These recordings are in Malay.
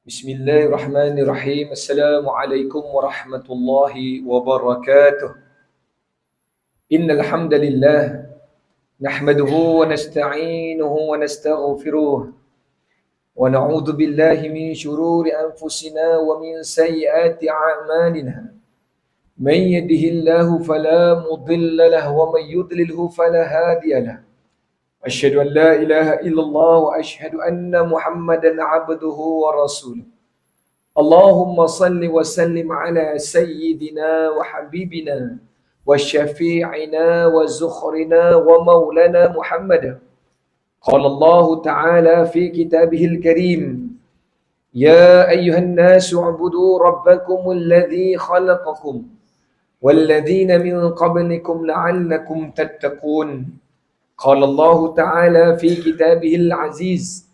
Bismillahirrahmanirrahim. Assalamualaikum warahmatullahi wabarakatuh. Innal hamdalillah nahmaduhu wa nasta'inuhu wa nastaghfiruh wa na'udzu billahi min shururi anfusina wa min sayyiati a'malina. Man yahdihillahu fala mudilla lahu wa man yudlilhu fala hadiya lahu. Asyhadu an la ilaha illallah wa asyhadu anna Muhammadan abduhu wa rasuluh. Allahumma salli wa sallim ala sayyidina wa habibina wa syafi'ina wa zukhrina wa maulana Muhammad. Qala Allah Ta'ala fi kitabihil karim, Ya ayyuhan nasu ubudu rabbakum alladhi khalaqakum walladhina min qablikum la'allakum tattaqun. Qala Allah Ta'ala fi kitabihil aziz,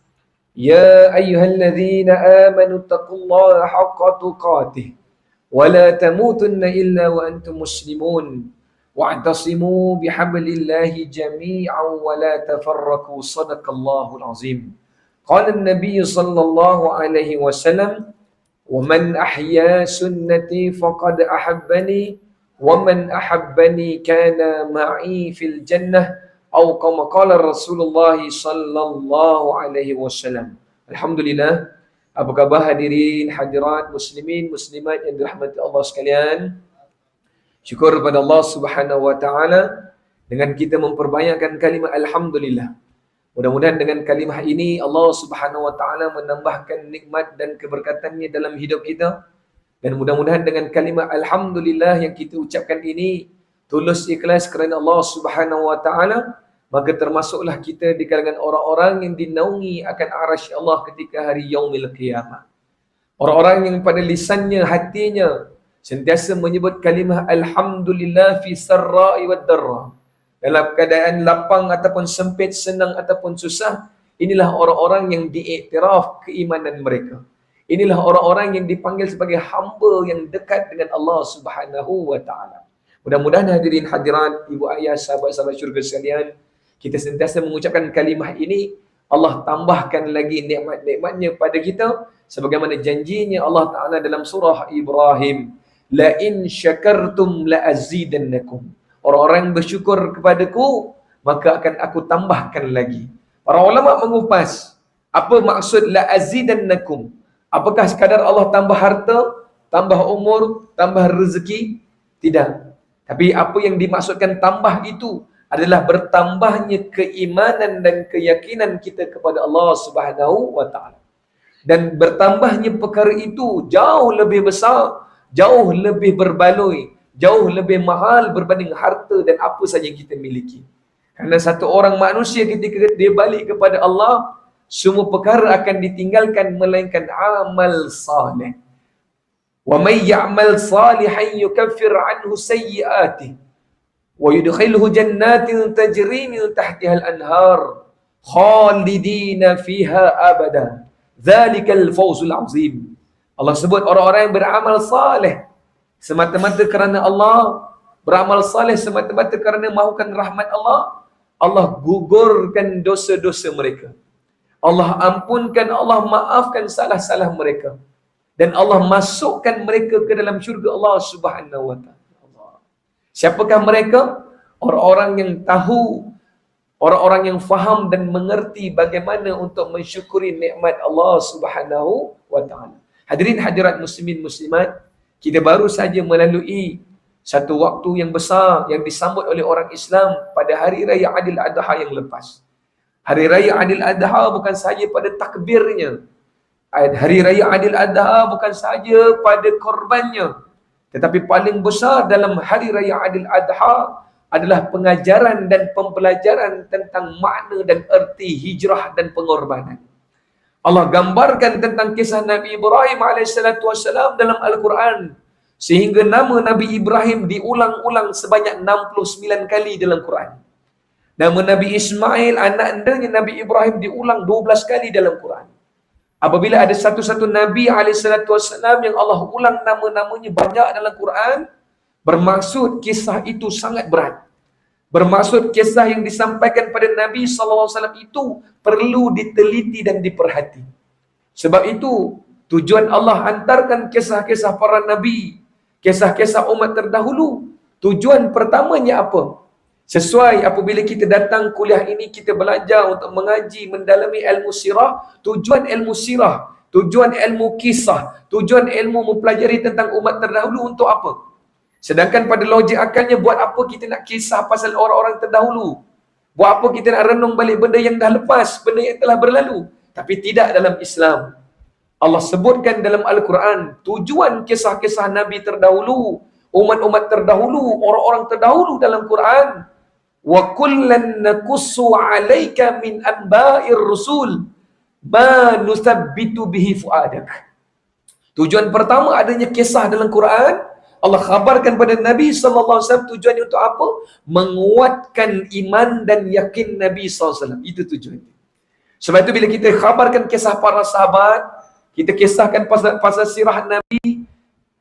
Ya ayyuhalladzina amanu taqullaha haqqa tuqatih wa la tamutunna illa wa antum muslimun wa'tasimu bihablillahi jami'an wa la tafarraqu sadaqallahul azim. Qala an-nabiy sallallahu alaihi wasallam, wa man ahya sunnati faqad ahabbani wa man ahabbani kana ma'i fil jannah atau kama qala Rasulullah sallallahu alaihi wasallam. Alhamdulillah. Apa khabar hadirin hadirat muslimin muslimat yang dirahmati Allah sekalian? Syukur kepada Allah Subhanahu wa taala dengan kita memperbanyakkan kalimah alhamdulillah. Mudah-mudahan dengan kalimah ini Allah Subhanahu wa taala menambahkan nikmat dan keberkatannya dalam hidup kita. Dan mudah-mudahan dengan kalimah alhamdulillah yang kita ucapkan ini tulus ikhlas kerana Allah Subhanahu wa taala, maka termasuklah kita di kalangan orang-orang yang dinaungi akan arasy Allah ketika hari yaumil qiyamah. Orang-orang yang pada lisannya, hatinya sentiasa menyebut kalimah alhamdulillah fi sarra'i wad darra. Dalam keadaan lapang ataupun sempit, senang ataupun susah, inilah orang-orang yang diiktiraf keimanan mereka. Inilah orang-orang yang dipanggil sebagai hamba yang dekat dengan Allah Subhanahu wa taala. Mudah-mudahan hadirin hadirat, ibu ayah, sahabat-sahabat syurga sekalian, kita sentiasa mengucapkan kalimah ini, Allah tambahkan lagi nikmat-nikmatnya pada kita, sebagaimana janjinya Allah Ta'ala dalam surah Ibrahim, La in syakartum la azidannakum. Orang-orang yang bersyukur kepadaku, maka akan aku tambahkan lagi. Para ulama mengupas, apa maksud la azidannakum? Apakah sekadar Allah tambah harta, tambah umur, tambah rezeki? Tidak. Tapi apa yang dimaksudkan tambah itu adalah bertambahnya keimanan dan keyakinan kita kepada Allah Subhanahu wa taala. Dan bertambahnya perkara itu jauh lebih besar, jauh lebih berbaloi, jauh lebih mahal berbanding harta dan apa saja yang kita miliki. Karena satu orang manusia ketika dia balik kepada Allah, semua perkara akan ditinggalkan melainkan amal saleh. Wa may ya'mal salihan yukaffir anhu sayyi'atihi wa yudkhilhu jannatin tajri min tahtiha al-anhar khalidina fiha abada. Dzalikal fawzul azim. Allah sebut orang-orang yang beramal saleh semata-mata kerana Allah, beramal saleh semata-mata kerana mahukan rahmat Allah, Allah gugurkan dosa-dosa mereka. Allah ampunkan, Allah maafkan salah-salah mereka. Dan Allah masukkan mereka ke dalam syurga Allah Subhanahu wa taala. Siapakah mereka? Orang-orang yang tahu, orang-orang yang faham dan mengerti bagaimana untuk mensyukuri nikmat Allah Subhanahu wa taala. Hadirin hadirat muslimin muslimat, kita baru saja melalui satu waktu yang besar yang disambut oleh orang Islam pada hari raya Aidil Adha yang lepas. Hari raya Aidil Adha bukan sahaja pada takbirnya. Hari raya Aidil Adha bukan sahaja pada korbannya. Tetapi paling besar dalam hari raya Aidil Adha adalah pengajaran dan pembelajaran tentang makna dan erti hijrah dan pengorbanan. Allah gambarkan tentang kisah Nabi Ibrahim AS dalam Al-Quran. Sehingga nama Nabi Ibrahim diulang-ulang sebanyak 69 kali dalam Quran. Nama Nabi Ismail, anak andanya Nabi Ibrahim, diulang 12 kali dalam Quran. Apabila ada satu-satu Nabi SAW yang Allah ulang nama-namanya banyak dalam Quran, bermaksud kisah itu sangat berat. Bermaksud kisah yang disampaikan pada Nabi SAW itu perlu diteliti dan diperhati. Sebab itu, Tujuan Allah hantarkan kisah-kisah para nabi, kisah-kisah umat terdahulu. Tujuan pertamanya apa? Sesuai apabila kita datang kuliah ini, kita belajar untuk mengaji, mendalami ilmu sirah. Tujuan ilmu sirah, tujuan ilmu kisah, tujuan ilmu mempelajari tentang umat terdahulu untuk apa? Sedangkan pada logik akalnya, buat apa kita nak kisah pasal orang-orang terdahulu? Buat apa kita nak renung balik benda yang dah lepas, benda yang telah berlalu? Tapi tidak dalam Islam. Allah sebutkan dalam Al-Quran, tujuan kisah-kisah Nabi terdahulu, umat-umat terdahulu, orang-orang terdahulu dalam Quran. Wa kullan naqussu 'alaika min anba'ir rusul ma nusabbitu bihi fuadak. Tujuan pertama adanya kisah dalam Quran, Allah khabarkan pada Nabi sallallahu alaihi wasallam tujuannya untuk apa? Menguatkan iman dan yakin Nabi sallallahu alaihi wasallam. Itu tujuannya. Sebab itu bila kita khabarkan kisah para sahabat, kita kisahkan pasal sirah Nabi,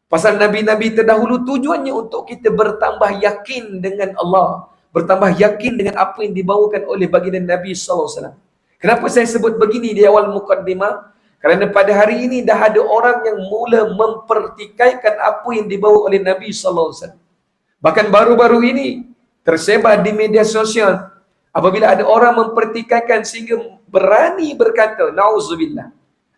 pasal Nabi-Nabi terdahulu, tujuannya untuk kita bertambah yakin dengan Allah, bertambah yakin dengan apa yang dibawakan oleh baginda Nabi sallallahu alaihi wasallam. Kenapa saya sebut begini di awal mukaddimah? Kerana pada hari ini dah ada orang yang mula mempertikaikan apa yang dibawa oleh Nabi sallallahu alaihi wasallam. Bahkan baru-baru ini tersebar di media sosial, apabila ada orang mempertikaikan sehingga berani berkata, nauzubillah.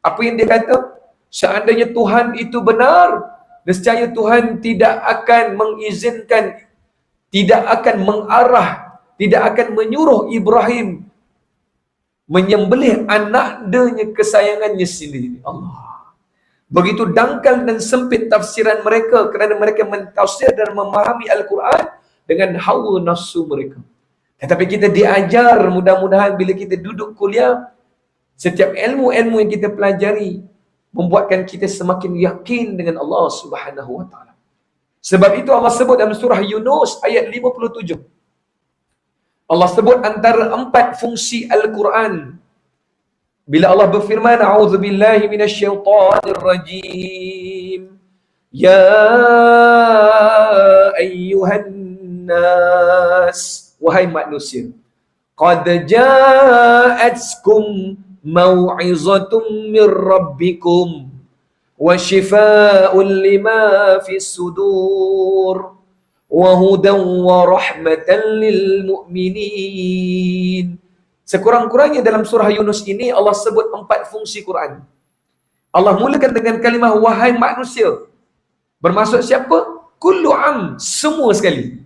Apa yang dia kata? Seandainya Tuhan itu benar, nescaya Tuhan tidak akan mengizinkan, tidak akan mengarah, tidak akan menyuruh Ibrahim menyembelih anaknya kesayangannya sendiri. Allah. Begitu dangkal dan sempit tafsiran mereka kerana mereka mentafsir dan memahami Al-Quran dengan hawa nafsu mereka. Tetapi kita diajar, mudah-mudahan bila kita duduk kuliah, setiap ilmu-ilmu yang kita pelajari membuatkan kita semakin yakin dengan Allah Subhanahu wa taala. Sebab itu Allah sebut dalam surah Yunus ayat 57. Allah sebut antara 4 fungsi Al-Quran. Bila Allah berfirman, a'udzubillahi minasyaitonir rajim. Ya ayyuhan nas, wahai manusia, qad ja'atkum mau'izatun mir rabbikum wa shifaa'un lima fis sudur wa hudan wa rahmatan lil mu'minin. Sekurang-kurangnya dalam surah Yunus ini Allah sebut 4 fungsi Quran. Allah mulakan dengan kalimah wahai manusia. Bermaksud siapa? Kullu am, semua sekali.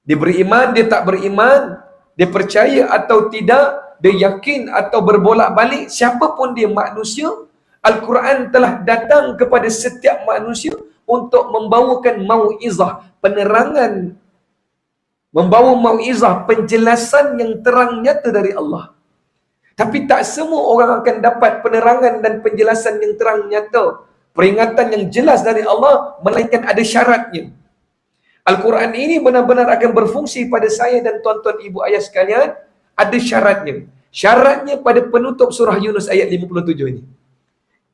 Dia beriman, dia tak beriman, dia percaya atau tidak, dia yakin atau berbolak-balik, siapapun dia manusia, Al-Quran telah datang kepada setiap manusia untuk membawakan mau'izah, penerangan, membawa mau'izah, penjelasan yang terang nyata dari Allah. Tapi tak semua orang akan dapat penerangan dan penjelasan yang terang nyata, peringatan yang jelas dari Allah, melainkan ada syaratnya. Al-Quran ini benar-benar akan berfungsi pada saya dan tuan-tuan ibu ayah sekalian, ada syaratnya. Syaratnya pada penutup surah Yunus ayat 57 ini.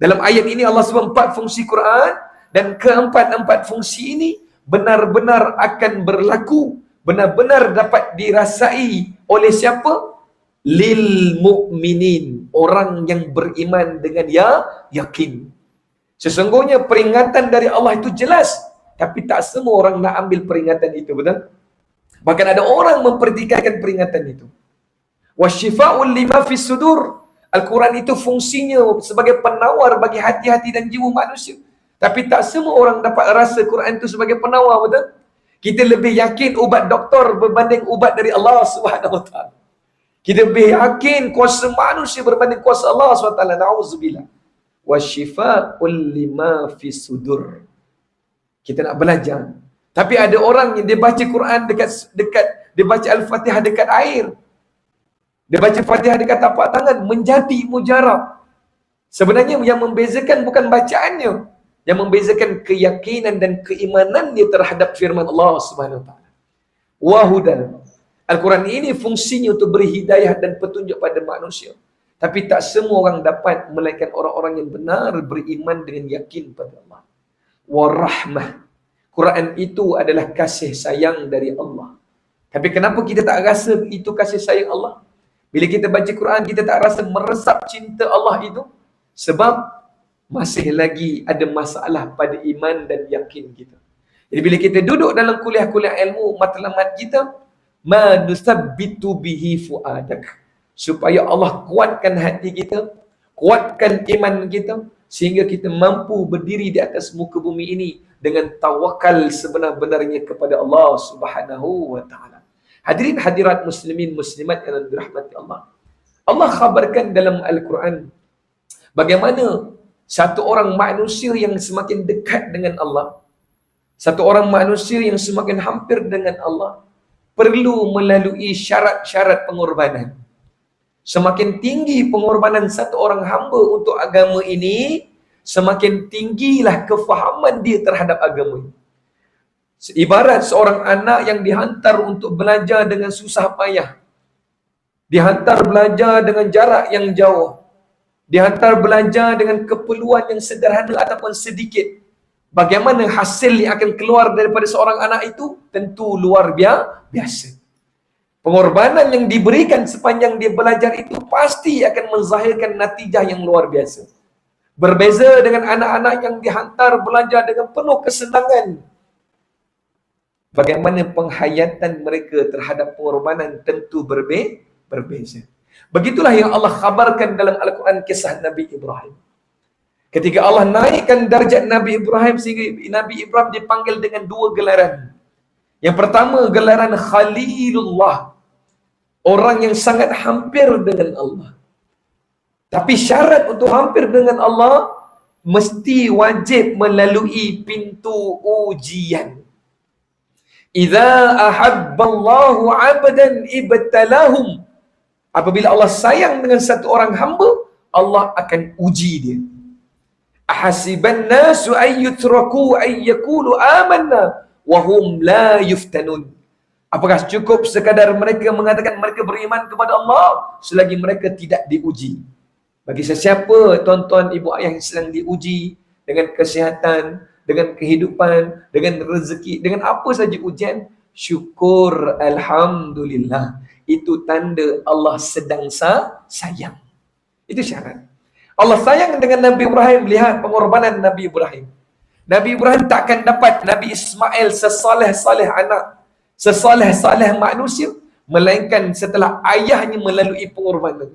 Dalam ayat ini Allah sebut 4 fungsi Quran, dan keempat-empat fungsi ini benar-benar akan berlaku, benar-benar dapat dirasai oleh siapa? Lil mu'minin, orang yang beriman dengan yakin. Sesungguhnya peringatan dari Allah itu jelas, tapi tak semua orang nak ambil peringatan itu, betul? Bahkan ada orang mempertikaikan peringatan itu. Wasyifa'ul lima fis sudur. Al-Quran itu fungsinya sebagai penawar bagi hati-hati dan jiwa manusia. Tapi tak semua orang dapat rasa Quran itu sebagai penawar, betul? Kita lebih yakin ubat doktor berbanding ubat dari Allah Subhanahu wa taala. Kita lebih yakin kuasa manusia berbanding kuasa Allah Subhanahu wa taala. Nauzubillah. Wasyifa'ul lima fis sudur. Kita nak belajar. Tapi ada orang yang dia baca Quran dekat dia baca Al-Fatihah dekat air. Dia baca Fatihah dekat tapak tangan, menjadi mujarab. Sebenarnya yang membezakan bukan bacaannya, yang membezakan keyakinan dan keimanan dia terhadap firman Allah Subhanahu wa taala. Wa hudan. Al-Quran ini fungsinya untuk beri hidayah dan petunjuk pada manusia. Tapi tak semua orang dapat, melainkan orang-orang yang benar beriman dengan yakin pada Allah. Wa rahmah. Quran itu adalah kasih sayang dari Allah. Tapi kenapa kita tak rasa itu kasih sayang Allah? Bila kita baca Quran, kita tak rasa meresap cinta Allah itu. Sebab masih lagi ada masalah pada iman dan yakin kita. Jadi bila kita duduk dalam kuliah-kuliah ilmu matlamat kita, manusabbitu bihi fuadak, supaya Allah kuatkan hati kita, kuatkan iman kita, sehingga kita mampu berdiri di atas muka bumi ini dengan tawakal sebenar-benarnya kepada Allah Subhanahu wa taala. Hadirin hadirat muslimin muslimat yang dirahmati Allah. Allah khabarkan dalam Al-Quran bagaimana satu orang manusia yang semakin dekat dengan Allah, satu orang manusia yang semakin hampir dengan Allah, perlu melalui syarat-syarat pengorbanan. Semakin tinggi pengorbanan satu orang hamba untuk agama ini, semakin tinggilah kefahaman dia terhadap agama ini. Ibarat seorang anak yang dihantar untuk belajar dengan susah payah, dihantar belajar dengan jarak yang jauh, dihantar belajar dengan keperluan yang sederhana ataupun sedikit. Bagaimana hasil yang akan keluar daripada seorang anak itu? Tentu luar biasa. Pengorbanan yang diberikan sepanjang dia belajar itu pasti akan menzahirkan natijah yang luar biasa. Berbeza dengan anak-anak yang dihantar belajar dengan penuh kesenangan. Bagaimana penghayatan mereka terhadap pengorbanan tentu berbeza. Begitulah yang Allah khabarkan dalam Al-Quran kisah Nabi Ibrahim. Ketika Allah naikkan darjat Nabi Ibrahim sehingga Nabi Ibrahim dipanggil dengan dua gelaran. Yang pertama gelaran Khalilullah, orang yang sangat hampir dengan Allah. Tapi syarat untuk hampir dengan Allah mesti wajib melalui pintu ujian. Idza ahabballahu 'abdan ibtalahum. Apabila Allah sayang dengan satu orang hamba, Allah akan uji dia. Ahasiban nasu ay yutraku ay yaqulu amanna wa hum la yuftanun. Apakah cukup sekadar mereka mengatakan mereka beriman kepada Allah selagi mereka tidak diuji? Bagi sesiapa tuan-tuan ibu ayah yang sedang diuji dengan kesihatan, dengan kehidupan, dengan rezeki, dengan apa saja ujian, syukur alhamdulillah. Itu tanda Allah sedang sayang. Itu syarat. Allah sayang dengan Nabi Ibrahim. Lihat pengorbanan Nabi Ibrahim. Nabi Ibrahim takkan dapat Nabi Ismail sesaleh-saleh anak, sesaleh-saleh manusia, melainkan setelah ayahnya melalui pengorbanan.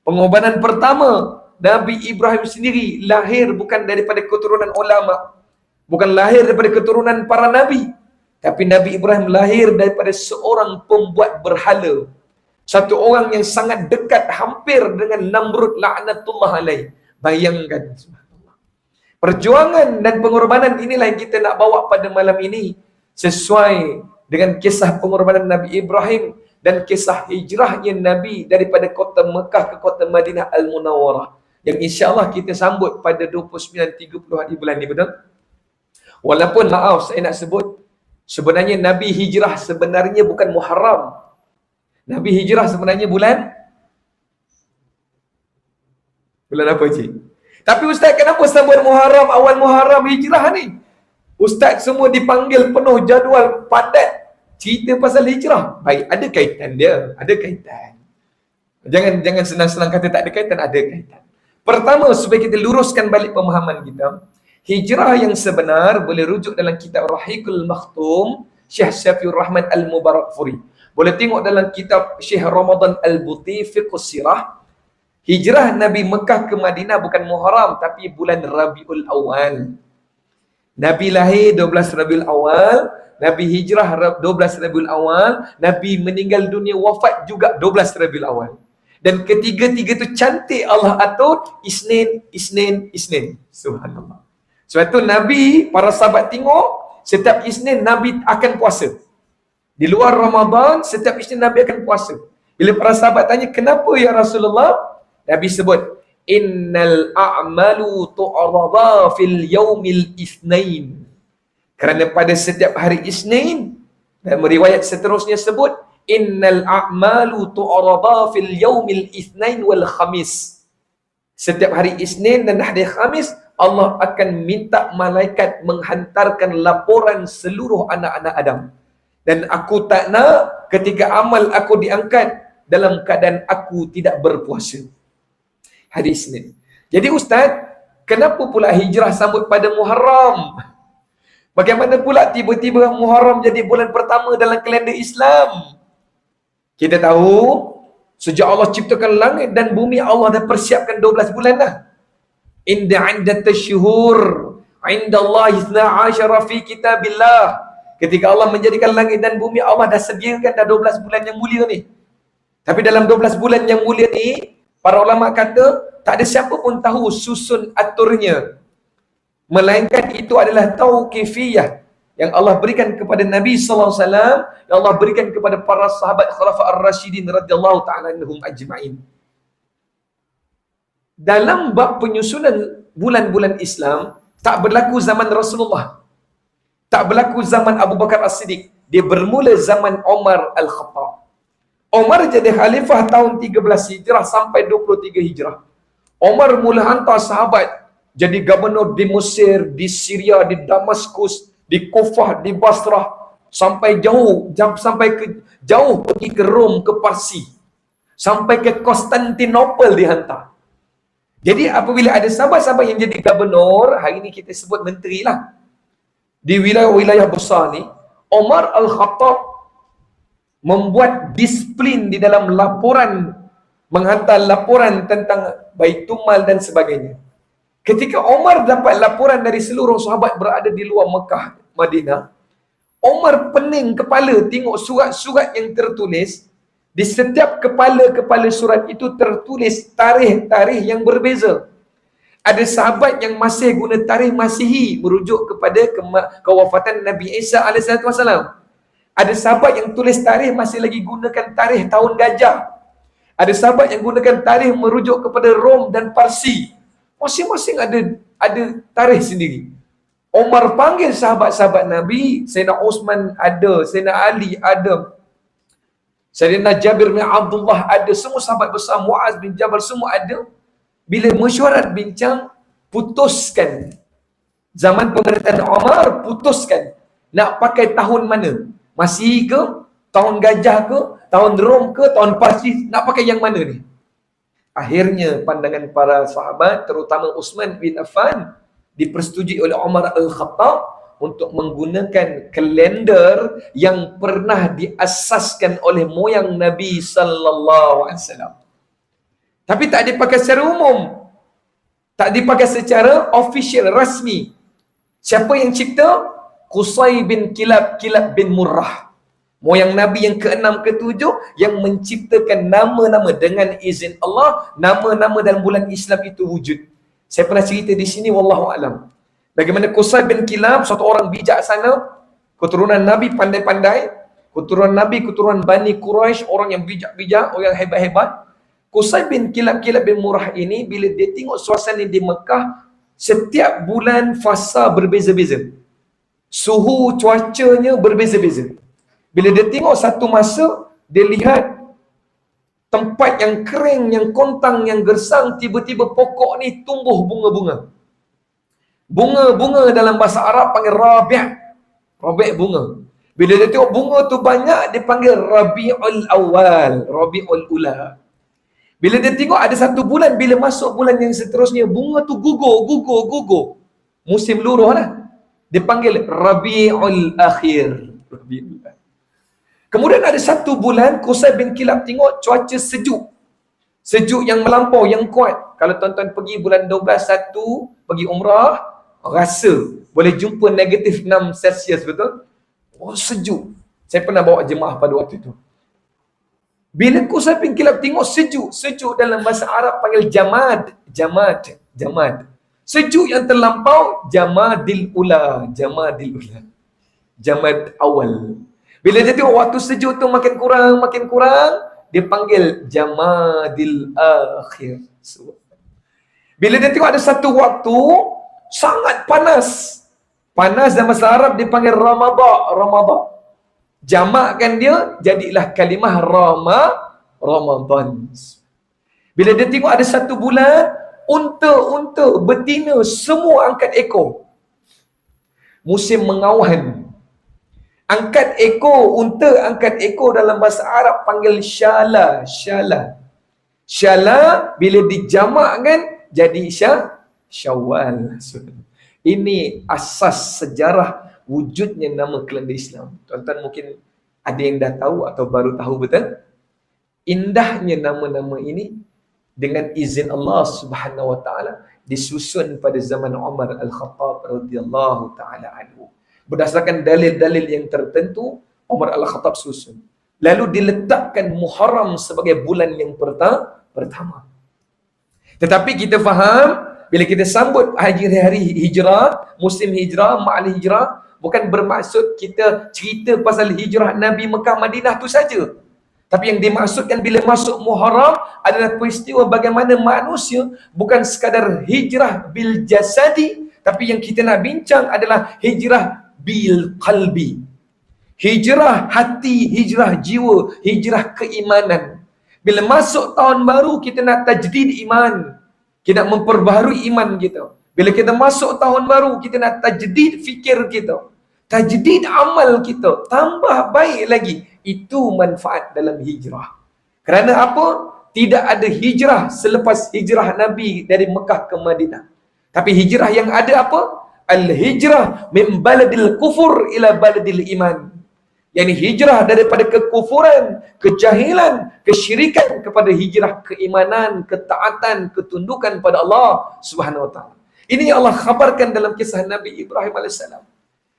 Pengorbanan pertama, Nabi Ibrahim sendiri lahir bukan daripada keturunan ulama, bukan lahir daripada keturunan para nabi, tapi Nabi Ibrahim lahir daripada seorang pembuat berhala. Satu orang yang sangat dekat, hampir dengan Namrud laknatullah alaih. Bayangkan, subhanallah. Perjuangan dan pengorbanan inilah yang kita nak bawa pada malam ini, sesuai dengan kisah pengorbanan Nabi Ibrahim dan kisah hijrahnya Nabi daripada kota Mekah ke kota Madinah Al-Munawwarah, yang insya-Allah kita sambut pada 29-30 hari bulan ni, betul? Walaupun maaf saya nak sebut, sebenarnya Nabi hijrah sebenarnya bukan Muharram. Nabi hijrah sebenarnya bulan apa cik? Tapi Ustaz, kenapa sambut Muharram, awal Muharram hijrah ni? Ustaz semua dipanggil penuh jadual padat cerita pasal hijrah. Baik, ada kaitan dia, ada kaitan. Jangan senang-senang kata tak ada kaitan, ada kaitan. Pertama, supaya kita luruskan balik pemahaman kita, hijrah yang sebenar boleh rujuk dalam kitab Rahiqul Makhtum Syekh Syafiur Rahman Al-Mubarakfuri. Boleh tengok dalam kitab Syekh Ramadan Al-Buti Fiqhus Sirah. Hijrah Nabi Mekah ke Madinah bukan Muharram tapi bulan Rabiul Awal. Nabi lahir 12 Rabiul Awal, Nabi hijrah 12 Rabiul Awal, Nabi meninggal dunia wafat juga 12 Rabiul Awal. Dan ketiga-tiga tu cantik Allah atur Isnin. Subhanallah. Sebab tu Nabi, para sahabat tengok, setiap Isnin Nabi akan puasa. Di luar Ramadan, setiap Isnin Nabi akan puasa. Bila para sahabat tanya, kenapa ya Rasulullah? Nabi sebut, innal a'malu tu'arada fil yaumil ithnain. Kerana pada setiap hari Isnin, dan meriwayat seterusnya sebut, innal a'malu tu'arada fil yaumil ithnain wal khamis. Setiap hari Isnin dan hari Khamis, Allah akan minta malaikat menghantarkan laporan seluruh anak-anak Adam. Dan aku tak nak ketika amal aku diangkat dalam keadaan aku tidak berpuasa. Hadis ni. Jadi Ustaz, Kenapa pula hijrah sambut pada Muharram? Bagaimana pula tiba-tiba Muharram jadi bulan pertama dalam kalender Islam? Kita tahu, sejak Allah ciptakan langit dan bumi, Allah dah persiapkan 12 bulan dah. Inda tashhur, inda Allah 12 fi kitabillah. Ketika Allah menjadikan langit dan bumi, Allah dah sediakan dah 12 bulan yang mulia ni. Tapi dalam 12 bulan yang mulia ni, para ulama kata, tak ada siapa pun tahu susun aturnya. Melainkan itu adalah tauqifiyah yang Allah berikan kepada Nabi sallallahu alaihi wasallam, yang Allah berikan kepada para sahabat Khulafa ar-Rasyidin radhiyallahu ta'ala anhum ajma'in. Dalam bab penyusunan bulan-bulan Islam, tak berlaku zaman Rasulullah, tak berlaku zaman Abu Bakar As-Siddiq. Dia bermula zaman Umar Al-Khattab. Umar jadi khalifah tahun 13 Hijrah sampai 23 Hijrah. Umar mula hantar sahabat jadi gubernur di Mesir, di Syria, di Damaskus, di Kufah, di Basrah, sampai jauh, sampai ke jauh pergi ke Rom, ke Parsi, sampai ke Konstantinopel dihantar. Jadi apabila ada sahabat-sahabat yang jadi gubernur, hari ini kita sebut menteri lah, di wilayah-wilayah besar ni, Umar Al-Khattab membuat disiplin di dalam laporan, menghantar laporan tentang Baitulmal dan sebagainya. Ketika Umar dapat laporan dari seluruh sahabat berada di luar Mekah, Madinah, Umar pening kepala tengok surat-surat yang tertulis. Di setiap kepala-kepala surat itu tertulis tarikh-tarikh yang berbeza. Ada sahabat yang masih guna tarikh Masihi, merujuk kepada kewafatan Nabi Isa AS. Ada sahabat yang tulis tarikh masih lagi gunakan tarikh tahun gajah. Ada sahabat yang gunakan tarikh merujuk kepada Rom dan Parsi. Masing-masing ada tarikh sendiri. Umar panggil sahabat-sahabat Nabi, Sayyidina Osman ada, Sayyidina Ali ada, Sayyidina Jabir bin Abdullah ada, semua sahabat besar, Muaz bin Jabal semua ada. Bila mesyuarat bincang, putuskan. Zaman pemerintahan Umar, putuskan nak pakai tahun mana? Masihi ke? Tahun gajah ke? Tahun Rom ke? Tahun Parsi? Nak pakai yang mana ni? Akhirnya pandangan para sahabat, terutama Uthman bin Affan, dipersetujui oleh Umar Al-Khattab untuk menggunakan kalender yang pernah diasaskan oleh moyang Nabi sallallahu alaihi wasallam. Tapi tak dipakai secara umum. Tak dipakai secara official, rasmi. Siapa yang cipta? Qusay bin Kilab bin Murrah. Moyang Nabi yang ke-6, ke-7 yang menciptakan nama-nama dengan izin Allah, nama-nama dalam bulan Islam itu wujud. Saya pernah cerita di sini, wallahu alam. Bagaimana Qusay bin Kilab, suatu orang bijaksana, keturunan Nabi pandai-pandai, keturunan Nabi, keturunan Bani Quraisy, orang yang bijak-bijak, orang yang hebat-hebat. Qusay bin Kilab bin Murrah ini, bila dia tengok suasana di Mekah, setiap bulan fasa berbeza-beza. Suhu cuacanya berbeza-beza. Bila dia tengok satu masa, dia lihat tempat yang kering, yang kontang, yang gersang, tiba-tiba pokok ni tumbuh bunga-bunga. Bunga-bunga dalam bahasa Arab panggil rabi'. Rabi' bunga. Bila dia tengok bunga tu banyak, dia panggil Rabi'ul Awal, Rabi'ul Ula. Bila dia tengok ada satu bulan, bila masuk bulan yang seterusnya, bunga tu gugur. Musim luruh lah. Dia panggil Rabi'ul Akhir. Rabi'ul Akhir. Kemudian ada satu bulan, Qusay bin Kilab tengok cuaca sejuk. Sejuk yang melampau, yang kuat. Kalau tuan-tuan pergi bulan 12-1, pergi umrah, rasa boleh jumpa negatif 6 Celsius, betul? Oh, sejuk. Saya pernah bawa jemaah pada waktu itu. Bila Qusay bin Kilab tengok sejuk dalam bahasa Arab panggil jamad. Sejuk yang terlampau, jamadil ula. Jamad awal. Bila dia tengok waktu sejuk tu makin kurang, dia panggil jamadil akhir. Bila dia tengok ada satu waktu sangat panas dalam bahasa Arab dia panggil Ramadan. Jamakkan dia, jadilah kalimah Ramadan. Bila dia tengok ada satu bulan, unta, betina, semua angkat ekor. Musim mengawan. Angkat ekor, unta angkat ekor dalam bahasa Arab panggil syala. Syala bila dijamakkan jadi Syawal. Ini asas sejarah wujudnya nama kalender Islam. Tuan-tuan mungkin ada yang dah tahu atau baru tahu, betul? Indahnya nama-nama ini dengan izin Allah Subhanahu wa taala disusun pada zaman Umar Al-Khattab radhiyallahu taala anhu. Berdasarkan dalil-dalil yang tertentu, Umar Al-Khattab susun. Lalu diletakkan Muharram sebagai bulan yang pertama. Tetapi kita faham, bila kita sambut hari hijrah, musim hijrah, ma'al hijrah, bukan bermaksud kita cerita pasal hijrah Nabi Mekah Madinah tu saja. Tapi yang dimaksudkan bila masuk Muharram adalah peristiwa bagaimana manusia bukan sekadar hijrah bil jasadi, tapi yang kita nak bincang adalah hijrah bil qalbi. Hijrah hati, hijrah jiwa, hijrah keimanan. Bila masuk tahun baru, kita nak tajdid iman. Kita nak memperbaharui iman kita. Bila kita masuk tahun baru, kita nak tajdid fikir kita. Tajdid amal kita. Tambah baik lagi. Itu manfaat dalam hijrah. Kerana apa? Tidak ada hijrah selepas hijrah Nabi dari Mekah ke Madinah. Tapi hijrah yang ada apa? Al-hijrah min baladil kufur ila baladil iman. Yani hijrah daripada kekufuran, kejahilan, kesyirikan kepada hijrah keimanan, ketaatan, ketundukan pada Allah Subhanahu wa taala. Ini yang Allah khabarkan dalam kisah Nabi Ibrahim alaihissalam.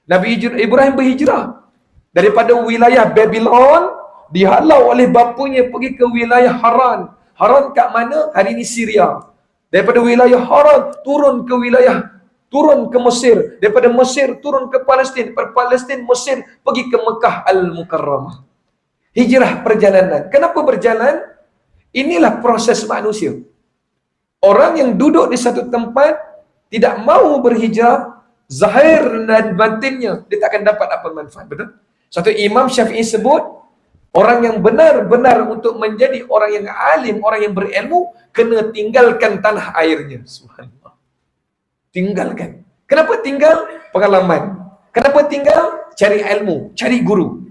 Nabi Ibrahim berhijrah daripada wilayah Babylon, dihalau oleh bapanya pergi ke wilayah Haran. Haran kat mana? Hari ini Syria. Daripada wilayah Haran turun ke Mesir, daripada Mesir turun ke Palestin, daripada Palestin Mesir pergi ke Mekah Al-Mukarramah. Hijrah perjalanan. Kenapa berjalan? Inilah proses manusia. Orang yang duduk di satu tempat tidak mau berhijrah, zahir dan batinnya dia tak akan dapat apa manfaat, betul? Satu Imam Syafi'i sebut, orang yang benar-benar untuk menjadi orang yang alim, orang yang berilmu, kena tinggalkan tanah airnya. Subhanallah. Tinggalkan. Kenapa tinggal? Pengalaman. Kenapa tinggal? Cari ilmu, cari guru.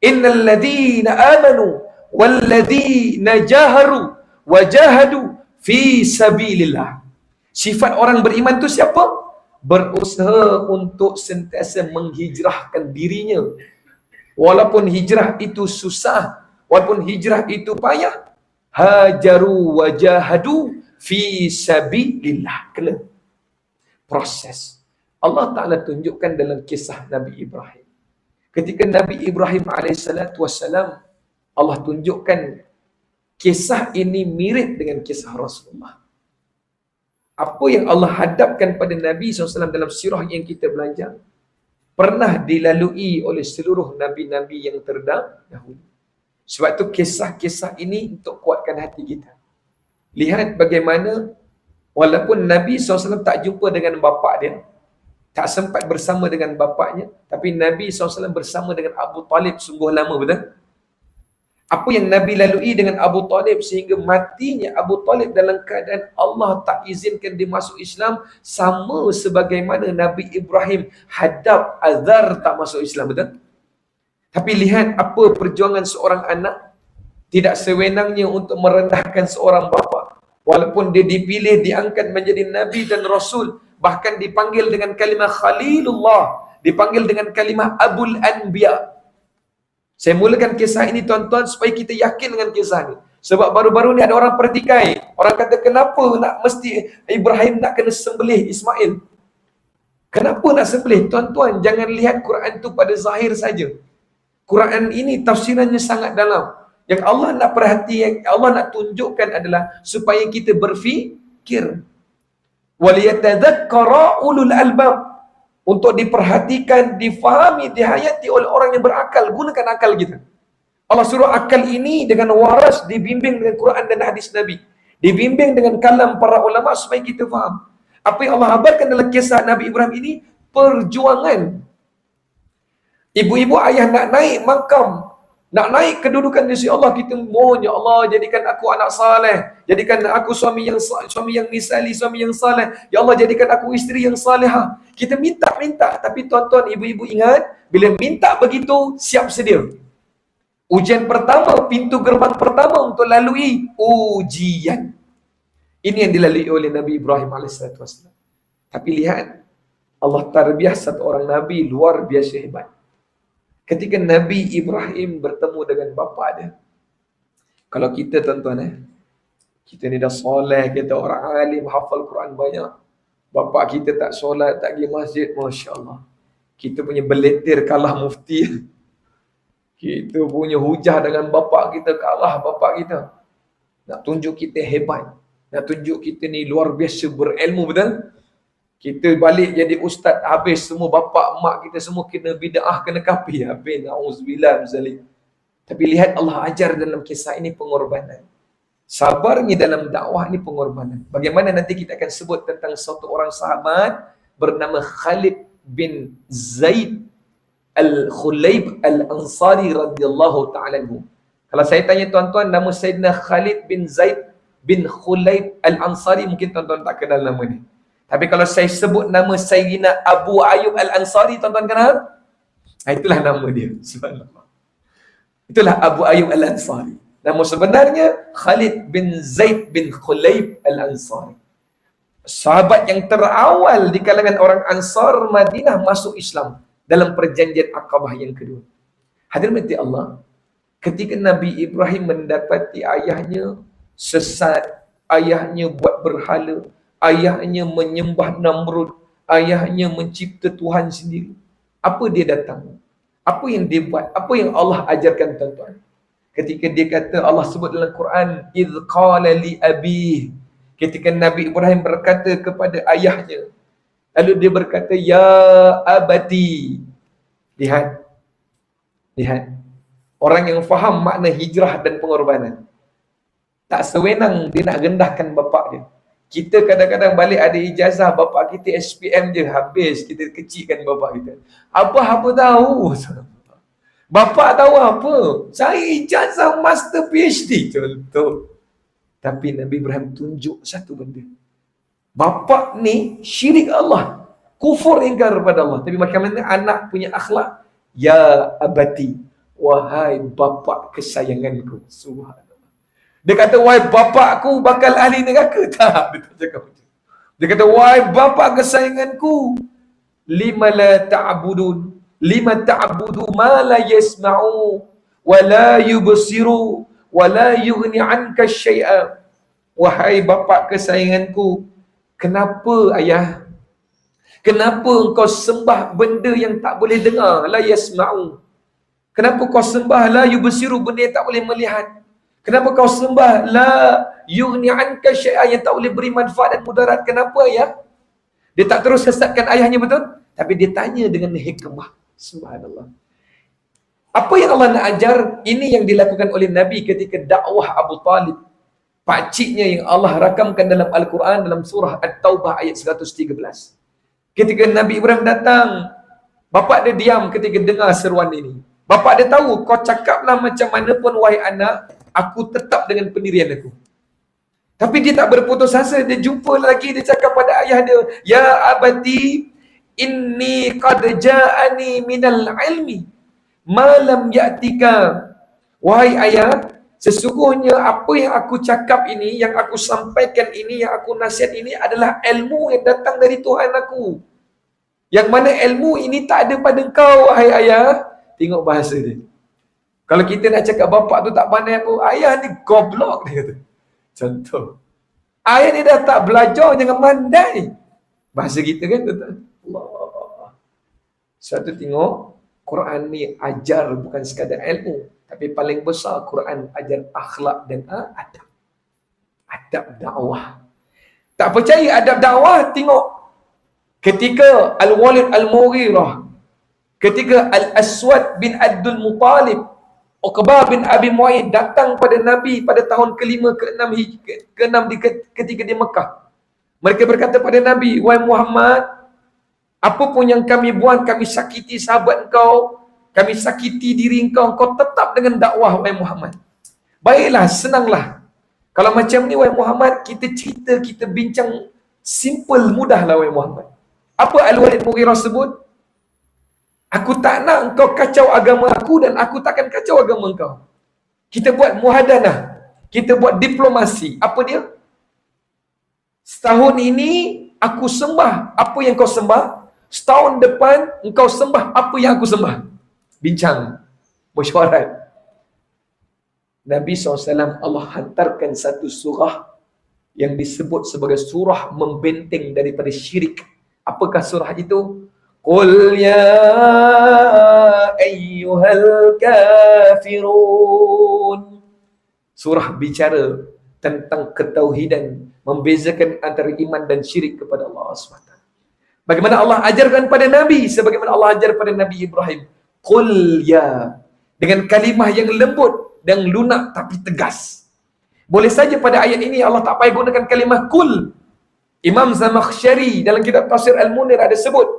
Innal ladzina amanu wal ladzina jaharu wajahadu fi sabilillah. Sifat orang beriman tu siapa? Berusaha untuk sentiasa menghijrahkan dirinya. Walaupun hijrah itu susah, walaupun hijrah itu payah, hajaru wajahadu fi sabilillah. Kena proses. Allah Ta'ala tunjukkan dalam kisah Nabi Ibrahim. Ketika Nabi Ibrahim alaihissalam, Allah tunjukkan kisah ini mirip dengan kisah Rasulullah. Apa yang Allah hadapkan pada Nabi SAW dalam sirah yang kita belajar, pernah dilalui oleh seluruh Nabi-Nabi yang terdahulu. Sebab itu kisah-kisah ini untuk kuatkan hati kita. Lihat bagaimana walaupun Nabi SAW tak jumpa dengan bapa dia, tak sempat bersama dengan bapaknya, tapi Nabi SAW bersama dengan Abu Talib sungguh lama, betul? Apa yang Nabi lalui dengan Abu Talib sehingga matinya Abu Talib dalam keadaan Allah tak izinkan dia masuk Islam, sama sebagaimana Nabi Ibrahim hadap Azar tak masuk Islam, betul? Tapi lihat apa perjuangan seorang anak, tidak sewenangnya untuk merendahkan seorang bapa. Walaupun dia dipilih, diangkat menjadi Nabi dan Rasul, bahkan dipanggil dengan kalimah Khalilullah, dipanggil dengan kalimah Abul Anbiya. Saya mulakan kisah ini tuan-tuan supaya kita yakin dengan kisah ini. Sebab baru-baru ni ada orang pertikai. Orang kata kenapa nak mesti Ibrahim nak kena sembelih Ismail? Kenapa nak sembelih? Tuan-tuan, jangan lihat Quran tu pada zahir saja. Quran ini tafsirannya sangat dalam. Yang Allah nak perhati, yang Allah nak tunjukkan adalah supaya kita berfikir. Waliyatadzakkara ulul albab. Untuk diperhatikan, difahami, dihayati oleh orang yang berakal. Gunakan akal kita. Allah suruh akal ini dengan waras, dibimbing dengan Quran dan hadis Nabi. Dibimbing dengan kalam para ulama supaya kita faham. Apa yang Allah habarkan dalam kisah Nabi Ibrahim ini, perjuangan. Ibu-ibu ayah nak naik makam, nak naik kedudukan di sisi Allah, kita mohon, ya Allah jadikan aku anak saleh, jadikan aku suami yang misali, suami yang saleh. Ya Allah jadikan aku isteri yang salehah. Kita minta, tapi tuan-tuan, ibu-ibu ingat, bila minta begitu, siap sedia. Ujian pertama, pintu gerbang pertama untuk lalui ujian. Ini yang dilalui oleh Nabi Ibrahim AS. Tapi lihat, Allah tarbiyah satu orang Nabi luar biasa hebat. Ketika Nabi Ibrahim bertemu dengan bapa dia. Kalau kita tuan-tuan kita ni dah soleh, kita orang alim, hafal Quran banyak. Bapa kita tak solat, tak pergi masjid, Masya Allah. Kita punya beletir kalah mufti. Kita punya hujah dengan bapa kita, kalah bapa kita. Nak tunjuk kita hebat. Nak tunjuk kita ni luar biasa berilmu, betul? Kita balik jadi ustaz, habis semua bapa mak kita semua kena bid'ah, kena kafir. Habis, na'udzubillah misalnya. Tapi lihat Allah ajar dalam kisah ini pengorbanan. Sabarnya dalam dakwah ini pengorbanan. Bagaimana nanti kita akan sebut tentang satu orang sahabat bernama Khalid bin Zaid Al-Khulaib Al-Ansari radhiyallahu ta'ala anhu. Kalau saya tanya tuan-tuan, nama Sayyidina Khalid bin Zaid bin Khulaib Al-Ansari, mungkin tuan-tuan tak kenal nama ni. Tapi kalau saya sebut nama Sayyidina Abu Ayyub Al-Ansari, tuan-tuan kenal? Itulah nama dia. Subhanallah. Itulah Abu Ayyub Al-Ansari. Nama sebenarnya Khalid bin Zaid bin Khulaib Al-Ansari. Sahabat yang terawal di kalangan orang Ansar Madinah masuk Islam dalam perjanjian Aqabah yang kedua. Hadirin mati Allah, ketika Nabi Ibrahim mendapati ayahnya sesat, ayahnya buat berhala, ayahnya menyembah Namrud, ayahnya mencipta Tuhan sendiri, apa dia datang? Apa yang dia buat? Apa yang Allah ajarkan tuan-tuan? Ketika dia kata, Allah sebut dalam Quran, idh qala li abih, ketika Nabi Ibrahim berkata kepada ayahnya, lalu dia berkata, ya abati. Lihat, orang yang faham makna hijrah dan pengorbanan, tak sewenang dia nak rendahkan bapa dia. Kita kadang-kadang balik ada ijazah, bapa kita SPM je, habis kita kecilkan bapa kita. Apa tahu? Bapa tahu apa? Saya ijazah master PhD, contoh. Tapi Nabi Ibrahim tunjuk satu benda. Bapa ni syirik Allah, kufur ingkar kepada Allah. Tapi macam mana anak punya akhlak? Ya abati, wahai bapa kesayanganku. Subhanallah. Dia kata, wahai bapa aku bakal ahli neraka. Tak, dia tak cakap macam. Dia kata, wahai bapa kesayanganku, lima la ta'budun, lima ta'budu ma la yasma'u wa la yubsiru wa la yughni 'anka syai'a. Wahai bapa kesayanganku, kenapa ayah? Kenapa engkau sembah benda yang tak boleh dengar? La yasma'u. Kenapa kau sembah la yubsiru, benda yang tak boleh melihat? Kenapa kau sembah la yughni 'anka syai'a, yang tak boleh beri manfaat dan mudarat? Kenapa ayah? Dia tak terus sesatkan ayahnya, betul? Tapi dia tanya dengan hikmah. Subhanallah. Apa yang Allah nak ajar? Ini yang dilakukan oleh Nabi ketika dakwah Abu Talib, pakciknya yang Allah rakamkan dalam Al-Quran dalam surah At-Taubah ayat 113. Ketika Nabi Ibrahim datang, bapa dia diam ketika dengar seruan ini. Bapa dia tahu, kau cakaplah macam mana pun wahai anak, aku tetap dengan pendirian aku. Tapi dia tak berputus asa, dia jumpa lagi, dia cakap pada ayah dia, ya abati, inni qad ja'ani minal ilmi ma lam ya'tika. Wahai ayah, sesungguhnya apa yang aku cakap ini, yang aku sampaikan ini, yang aku nasihat ini adalah ilmu yang datang dari Tuhan aku. Yang mana ilmu ini tak ada pada engkau, wahai ayah. Tengok bahasa dia. Kalau kita nak cakap bapak tu tak pandai apa, ayah ni goblok, dia kata. Contoh. Ayah ni dah tak belajar, jangan mandai. Bahasa kita kan, tuan-tuan. Allah. Satu tengok, Quran ni ajar bukan sekadar ilmu, tapi paling besar Quran ajar akhlak dan adab. Adab dakwah. Tak percaya adab dakwah, tengok. Ketika Al-Walid Al-Mughirah, ketika Al-Aswad bin Abdul Muttalib, Uqbah bin Abi Mu'ayyid datang pada Nabi pada tahun ke-5, ke-6 ketika di Mekah. Mereka berkata pada Nabi, wahai Muhammad, apa pun yang kami buat, kami sakiti sahabat engkau, kami sakiti diri engkau, engkau tetap dengan dakwah, wahai Muhammad. Baiklah, senanglah. Kalau macam ni, wahai Muhammad, kita cerita, kita bincang simple, mudahlah, wahai Muhammad. Apa Al-Walid Mughirah sebut? Aku tak nak engkau kacau agama aku dan aku takkan kacau agama engkau. Kita buat muhadanah. Kita buat diplomasi. Apa dia? Setahun ini aku sembah apa yang kau sembah. Setahun depan engkau sembah apa yang aku sembah. Bincang, mesyuarat. Nabi SAW Allah hantarkan satu surah yang disebut sebagai surah membenteng daripada syirik. Apakah surah itu? Qul ya ayyuhal kafirun. Surah bicara tentang ketauhidan, membezakan antara iman dan syirik kepada Allah SWT. Bagaimana Allah ajarkan pada Nabi, sebagaimana Allah ajar pada Nabi Ibrahim. Qul ya, dengan kalimah yang lembut dan lunak tapi tegas. Boleh saja pada ayat ini Allah tak payah gunakan kalimah kul. Imam Zamakhsyari dalam kitab Tafsir Al-Munir ada sebut.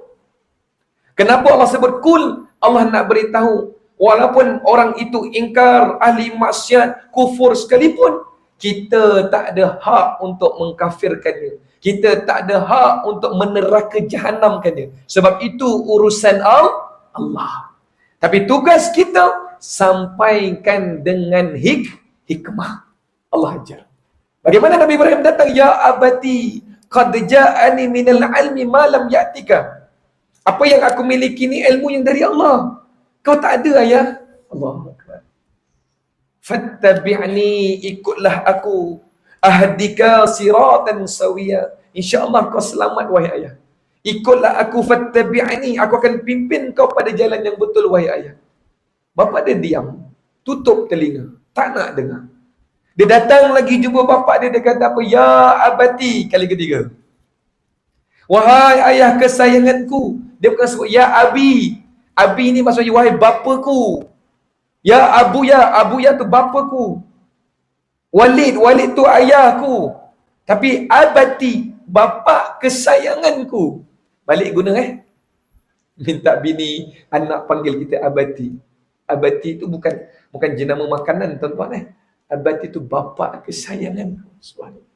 Kenapa Allah sebut kul? Allah nak beritahu, walaupun orang itu ingkar, ahli maksiat, kufur sekalipun, kita tak ada hak untuk mengkafirkannya. Kita tak ada hak untuk meneraka jahanamkannya. Sebab itu urusan Allah. Tapi tugas kita sampaikan dengan hikmah. Allah ajar. Bagaimana Nabi Ibrahim datang? Ya abati, qad ja'ani minal ilmi ma lam ya'tika. Apa yang aku miliki ni ilmu yang dari Allah. Kau tak ada, ayah. Allahu Akbar. Fattabi'ni, ikutlah aku. Ahdika siratan sawiya. InsyaAllah kau selamat, wahai ayah. Ikutlah aku, fattabi'ni, aku akan pimpin kau pada jalan yang betul, wahai ayah. Bapa dia diam, tutup telinga, tak nak dengar. Dia datang lagi jumpa bapak dia, dia kata apa? Ya abati, kali ketiga. Wahai ayah kesayanganku. Dia bukan sebut ya abi. Abi ni maksudnya wahai bapaku. Ya abu ya tu bapaku. Walid tu ayahku. Tapi abati, bapa kesayanganku. Balik guna minta bini anak panggil kita abati. Abati itu bukan jenama makanan, tuan-tuan Abati itu bapa kesayanganku. Subhanallah.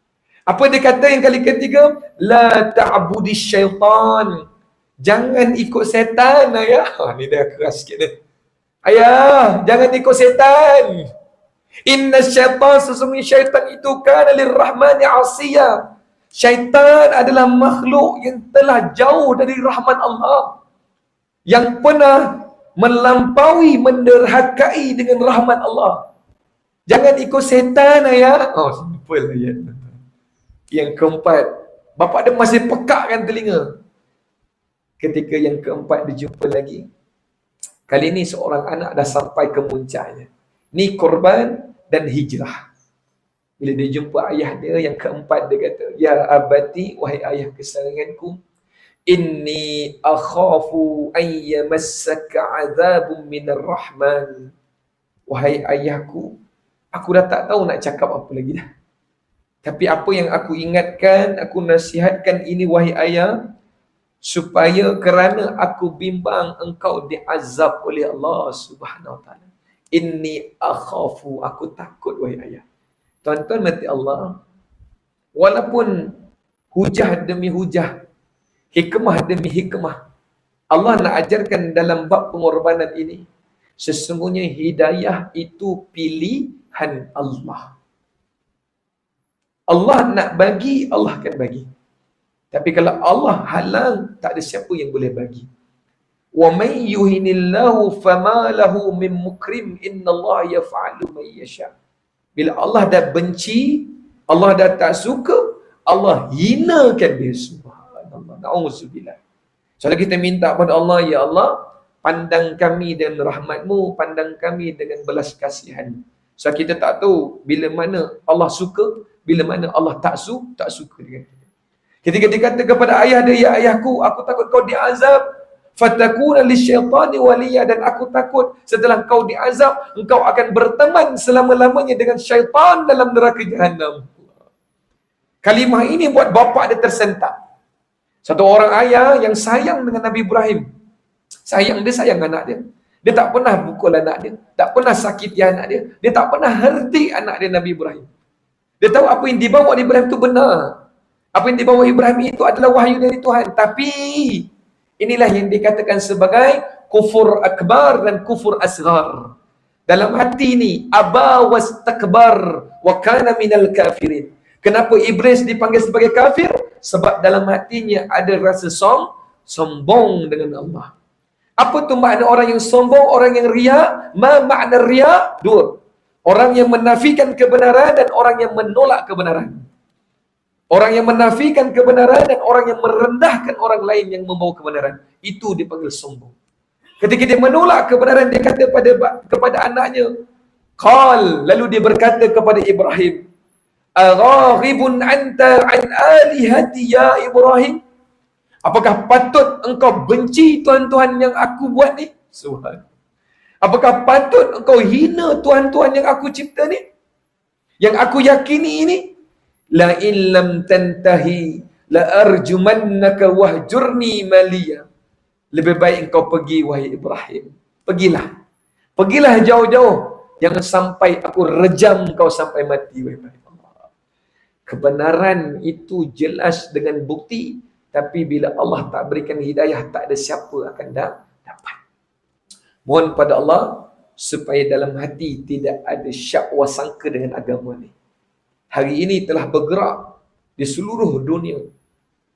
Apa dia kata yang kali ketiga? La ta'budi syaitan. Jangan ikut setan, ayah. Ni dah keras sikit ni. Ayah, jangan ikut setan. Inna syaitan, sesungguhnya syaitan itu kana lirrahmani asiyah. Syaitan adalah makhluk yang telah jauh dari rahmat Allah. Yang pernah melampaui, menderhakai dengan rahmat Allah. Jangan ikut setan, ayah. Oh, simple ayat. Yang keempat, bapa dia masih pekakkan telinga. Ketika yang keempat dijumpa lagi. Kali ini seorang anak dah sampai ke puncaknya. Ni korban dan hijrah. Bila dia jumpa ayah dia yang keempat, dia kata, ya abati, wahai ayah kesayanganku, inni akhafu an yamassaka azabun minar rahman. Wahai ayahku, aku dah tak tahu nak cakap apa lagi dah. Tapi apa yang aku ingatkan, aku nasihatkan ini, wahai ayah, supaya kerana aku bimbang engkau diazab oleh Allah Subhanahu Wa Taala. Inni akhafu, aku takut, wahai ayah. Tuan-tuan mati Allah, walaupun hujah demi hujah, hikmah demi hikmah, Allah nak ajarkan dalam bab pengorbanan ini, sesungguhnya hidayah itu pilihan Allah. Allah nak bagi, Allah akan bagi. Tapi kalau Allah halang, tak ada siapa yang boleh bagi. Wa may yuhinillahu fama lahu min mukrim, innallaha yaf'alu ma yasha. Bila Allah dah benci, Allah dah tak suka, Allah hinakan dia. Subhanallah, na'udzubillah. So kita minta pada Allah, ya Allah, pandang kami dengan rahmat-Mu, pandang kami dengan belas kasihan. So kita tak tahu bila mana Allah suka, bila mana Allah tak suka dengan kita. Ketika dia kata kepada ayah dia, ya ayahku, aku takut kau diazab, fatakuna lisyaitani waliya, dan aku takut setelah kau diazab, engkau akan berteman selama-lamanya dengan syaitan dalam neraka Jahannam. Kalimah ini buat bapa dia tersentak. Satu orang ayah yang sayang dengan Nabi Ibrahim. Sayang anak dia. Dia tak pernah pukul anak dia, tak pernah sakiti anak dia, dia tak pernah herdik anak dia Nabi Ibrahim. Dia tahu apa yang dibawa Ibrahim itu benar. Apa yang dibawa Ibrahim itu adalah wahyu dari Tuhan. Tapi inilah yang dikatakan sebagai kufur akbar dan kufur asghar. Dalam hati ini, aba wastakbar wa kana minal kafirin. Kenapa iblis dipanggil sebagai kafir? Sebab dalam hatinya ada rasa sombong dengan Allah. Apa tu makna orang yang sombong, orang yang riya? Ma makna riya? Dua. Orang yang menafikan kebenaran dan orang yang menolak kebenaran. Orang yang menafikan kebenaran dan orang yang merendahkan orang lain yang membawa kebenaran. Itu dipanggil sombong. Ketika dia menolak kebenaran, dia kata kepada anaknya, qal, lalu dia berkata kepada Ibrahim, aghaghibun anta an alihati ya Ibrahim? Apakah patut engkau benci tuhan-tuhan yang aku buat ni? Subhan. Apakah patut engkau hina tuhan-tuhan yang aku cipta ni? Yang aku yakini ini? La in lam tantahi la arjumannaka wahjurni maliya. Lebih baik engkau pergi, wahai Ibrahim. Pergilah. Pergilah jauh-jauh. Jangan sampai aku rejam kau sampai mati, wahai Ibrahim. Kebenaran itu jelas dengan bukti. Tapi bila Allah tak berikan hidayah, tak ada siapa akan dapat. Mohon pada Allah supaya dalam hati tidak ada syak wasangka dengan agama ni. Hari ini telah bergerak di seluruh dunia,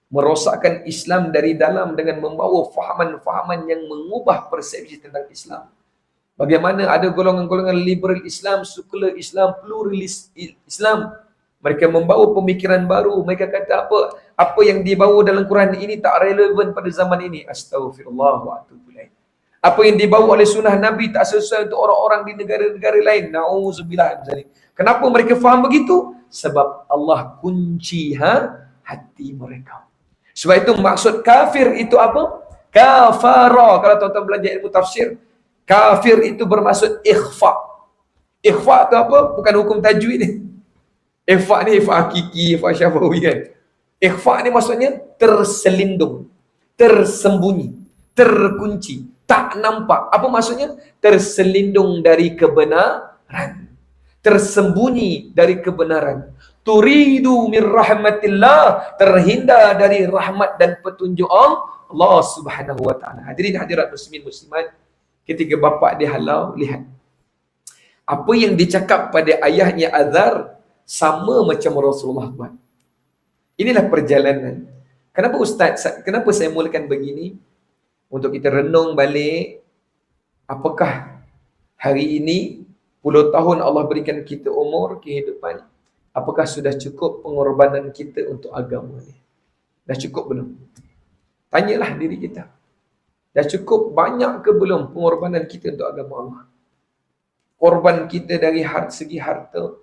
merosakkan Islam dari dalam dengan membawa fahaman-fahaman yang mengubah persepsi tentang Islam. Bagaimana ada golongan-golongan liberal Islam, sekular Islam, pluralis Islam. Mereka membawa pemikiran baru. Mereka kata apa yang dibawa dalam Quran ini tak relevan pada zaman ini. Astaghfirullah wa atubu ilaih. Apa yang dibawa oleh sunnah Nabi tak sesuai untuk orang-orang di negara-negara lain. Na'udzubillah. Kenapa mereka faham begitu? Sebab Allah kunci hati mereka. Sebab itu maksud kafir itu apa? Kafara. Kalau tuan-tuan belajar ilmu tafsir, kafir itu bermaksud ikhfa. Ikhfa itu apa? Bukan hukum tajwid ni. Ikhfa ni ikhfa hakiki, ikhfa syafawi kan. Ikhfa ni maksudnya terselindung, tersembunyi, terkunci, tak nampak. Apa maksudnya? Terselindung dari kebenaran, tersembunyi dari kebenaran. Turidu min rahmatillah, terhindar dari rahmat dan petunjuk Allah Subhanahu wa taala. Hadirin hadirat muslimin muslimat, ketika bapa dia halau, lihat apa yang dicakap pada ayahnya Azar sama macam Rasulullah buat. Inilah perjalanan. Kenapa Ustaz, kenapa saya mulakan begini? Untuk kita renung balik, apakah hari ini, puluh tahun Allah berikan kita umur, kehidupan, apakah sudah cukup pengorbanan kita untuk agama ni? Dah cukup belum? Tanyalah diri kita. Dah cukup banyak ke belum pengorbanan kita untuk agama Allah? Korban kita dari segi harta,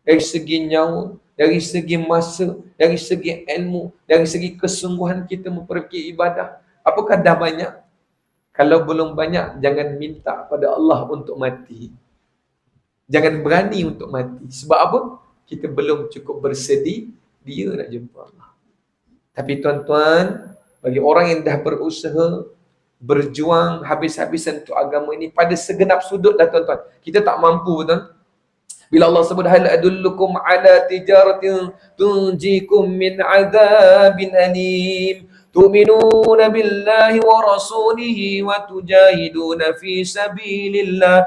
dari segi nyawa, dari segi masa, dari segi ilmu, dari segi kesungguhan kita memperbaiki ibadah. Apakah dah banyak? Kalau belum banyak, jangan minta pada Allah untuk mati. Jangan berani untuk mati. Sebab apa? Kita belum cukup bersedia, dia nak jumpa Allah. Tapi tuan-tuan, bagi orang yang dah berusaha, berjuang habis-habisan untuk agama ini, pada segenap sudut dah tuan-tuan. Kita tak mampu, betul? Bila Allah sebut hal adullukum ala tijaratin tunjikum min adzabin alim tu'minuna billahi wa rasulihi wa tujahiduna fi sabilillah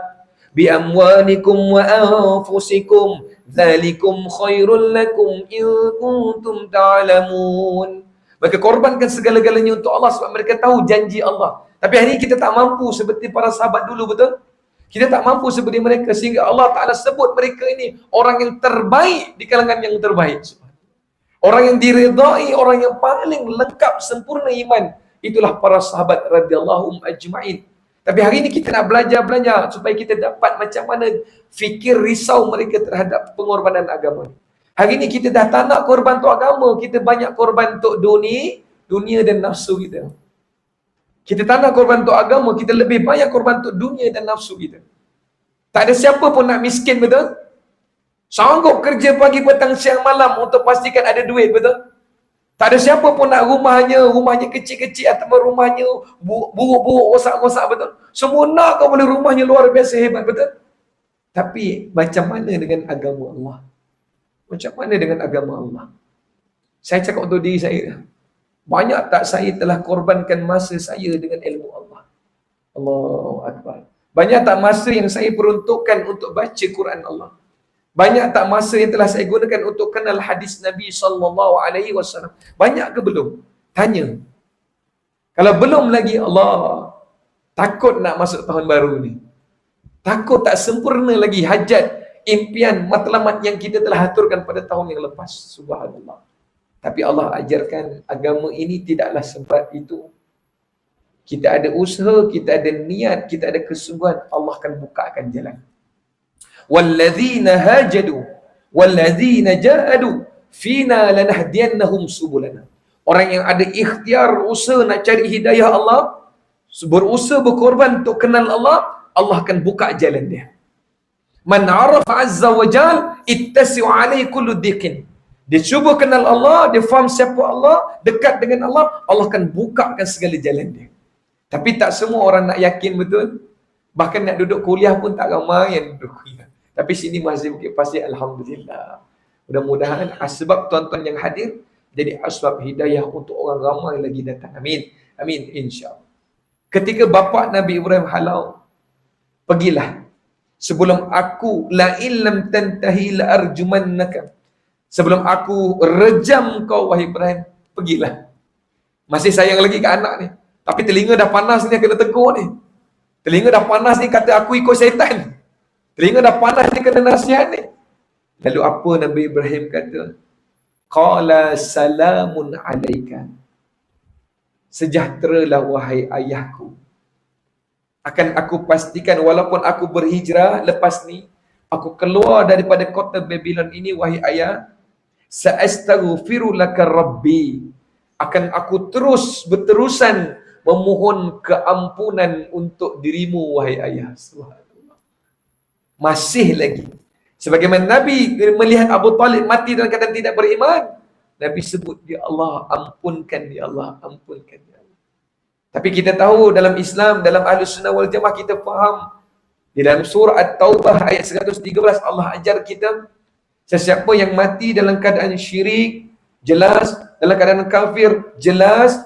bi amwalikum wa anfusikum dzalikum khairul lakum in kuntum ta'lamun. Maka korbankan segala-galanya untuk Allah sebab mereka tahu janji Allah. Tapi hari ini kita tak mampu seperti para sahabat dulu, betul? Kita tak mampu seperti mereka sehingga Allah Ta'ala sebut mereka ini orang yang terbaik di kalangan yang terbaik. Orang yang diridai, orang yang paling lengkap sempurna iman. Itulah para sahabat radhiyallahu ajma'in. Tapi hari ini kita nak belajar supaya kita dapat macam mana fikir risau mereka terhadap pengorbanan agama. Hari ini kita dah tak nak korban untuk agama, kita banyak korban untuk dunia dan nafsu kita. Kita tak nak korban untuk agama, kita lebih banyak korban untuk dunia dan nafsu kita. Tak ada siapa pun nak miskin, betul? Sanggup kerja pagi, petang, siang, malam untuk pastikan ada duit, betul? Tak ada siapa pun nak rumahnya kecil-kecil atau rumahnya buruk-buruk, rosak-rosak, betul? Semua nak kau boleh rumahnya luar biasa hebat, betul? Tapi macam mana dengan agama Allah? Macam mana dengan agama Allah? Saya cakap untuk diri saya, banyak tak saya telah korbankan masa saya dengan ilmu Allah? Allahu Akbar. Banyak tak masa yang saya peruntukkan untuk baca Quran Allah? Banyak tak masa yang telah saya gunakan untuk kenal hadis Nabi SAW? Banyak ke belum? Tanya. Kalau belum lagi, Allah, takut nak masuk tahun baru ni. Takut tak sempurna lagi hajat, impian, matlamat yang kita telah aturkan pada tahun yang lepas. Subhanallah. Tapi Allah ajarkan agama ini tidaklah sempat itu. Kita ada usaha, kita ada niat, kita ada kesungguhan, Allah akan bukakan jalan. Wallazina hajadu wallazina jahadu fina lanahdiyannahum subulana. Orang yang ada ikhtiar, usaha nak cari hidayah Allah, berusaha berkorban untuk kenal Allah, Allah akan buka jalan dia. Man arafa azza wa jal ittasi'u alaihi kullu diqin. Dia cuba kenal Allah, dia faham siapa Allah, dekat dengan Allah, Allah akan bukakan segala jalan dia. Tapi tak semua orang nak yakin betul. Bahkan nak duduk kuliah pun tak ramai yang duduk kuliah. Tapi sini Masjid Bukit Pasir, alhamdulillah. Mudah-mudahan asbab tuan-tuan yang hadir jadi asbab hidayah untuk orang ramai lagi datang. Amin. Amin, insya-Allah. Ketika bapa Nabi Ibrahim halau, pergilah. Sebelum aku la illam tantahi la arjumannaka. Sebelum aku rejam kau wahai Ibrahim, pergilah. Masih sayang lagi ke anak ni. Tapi telinga dah panas ni kena tegur ni. Telinga dah panas ni kata aku ikut syaitan. Telinga dah panas ni kena nasihat ni. Lalu apa Nabi Ibrahim kata? Qala salamun alaika. Sejahteralah wahai ayahku. Akan aku pastikan walaupun aku berhijrah lepas ni, aku keluar daripada kota Babylon ini wahai ayah, sa'astaghfiru laka rabbi. Akan aku terus berterusan memohon keampunan untuk dirimu wahai ayah. Subhanallah. Masih lagi. Sebagaimana Nabi melihat Abu Talib mati dalam keadaan tidak beriman, Nabi sebut, Ya Allah, ampunkan, Ya Allah, ampunkan, Ya Allah. Tapi kita tahu dalam Islam, dalam Ahlus Sunnah wal Jamaah, kita faham. Di dalam surah At-Taubah ayat 113, Allah ajar kita, sesiapa yang mati dalam keadaan syirik, jelas, dalam keadaan kafir, jelas,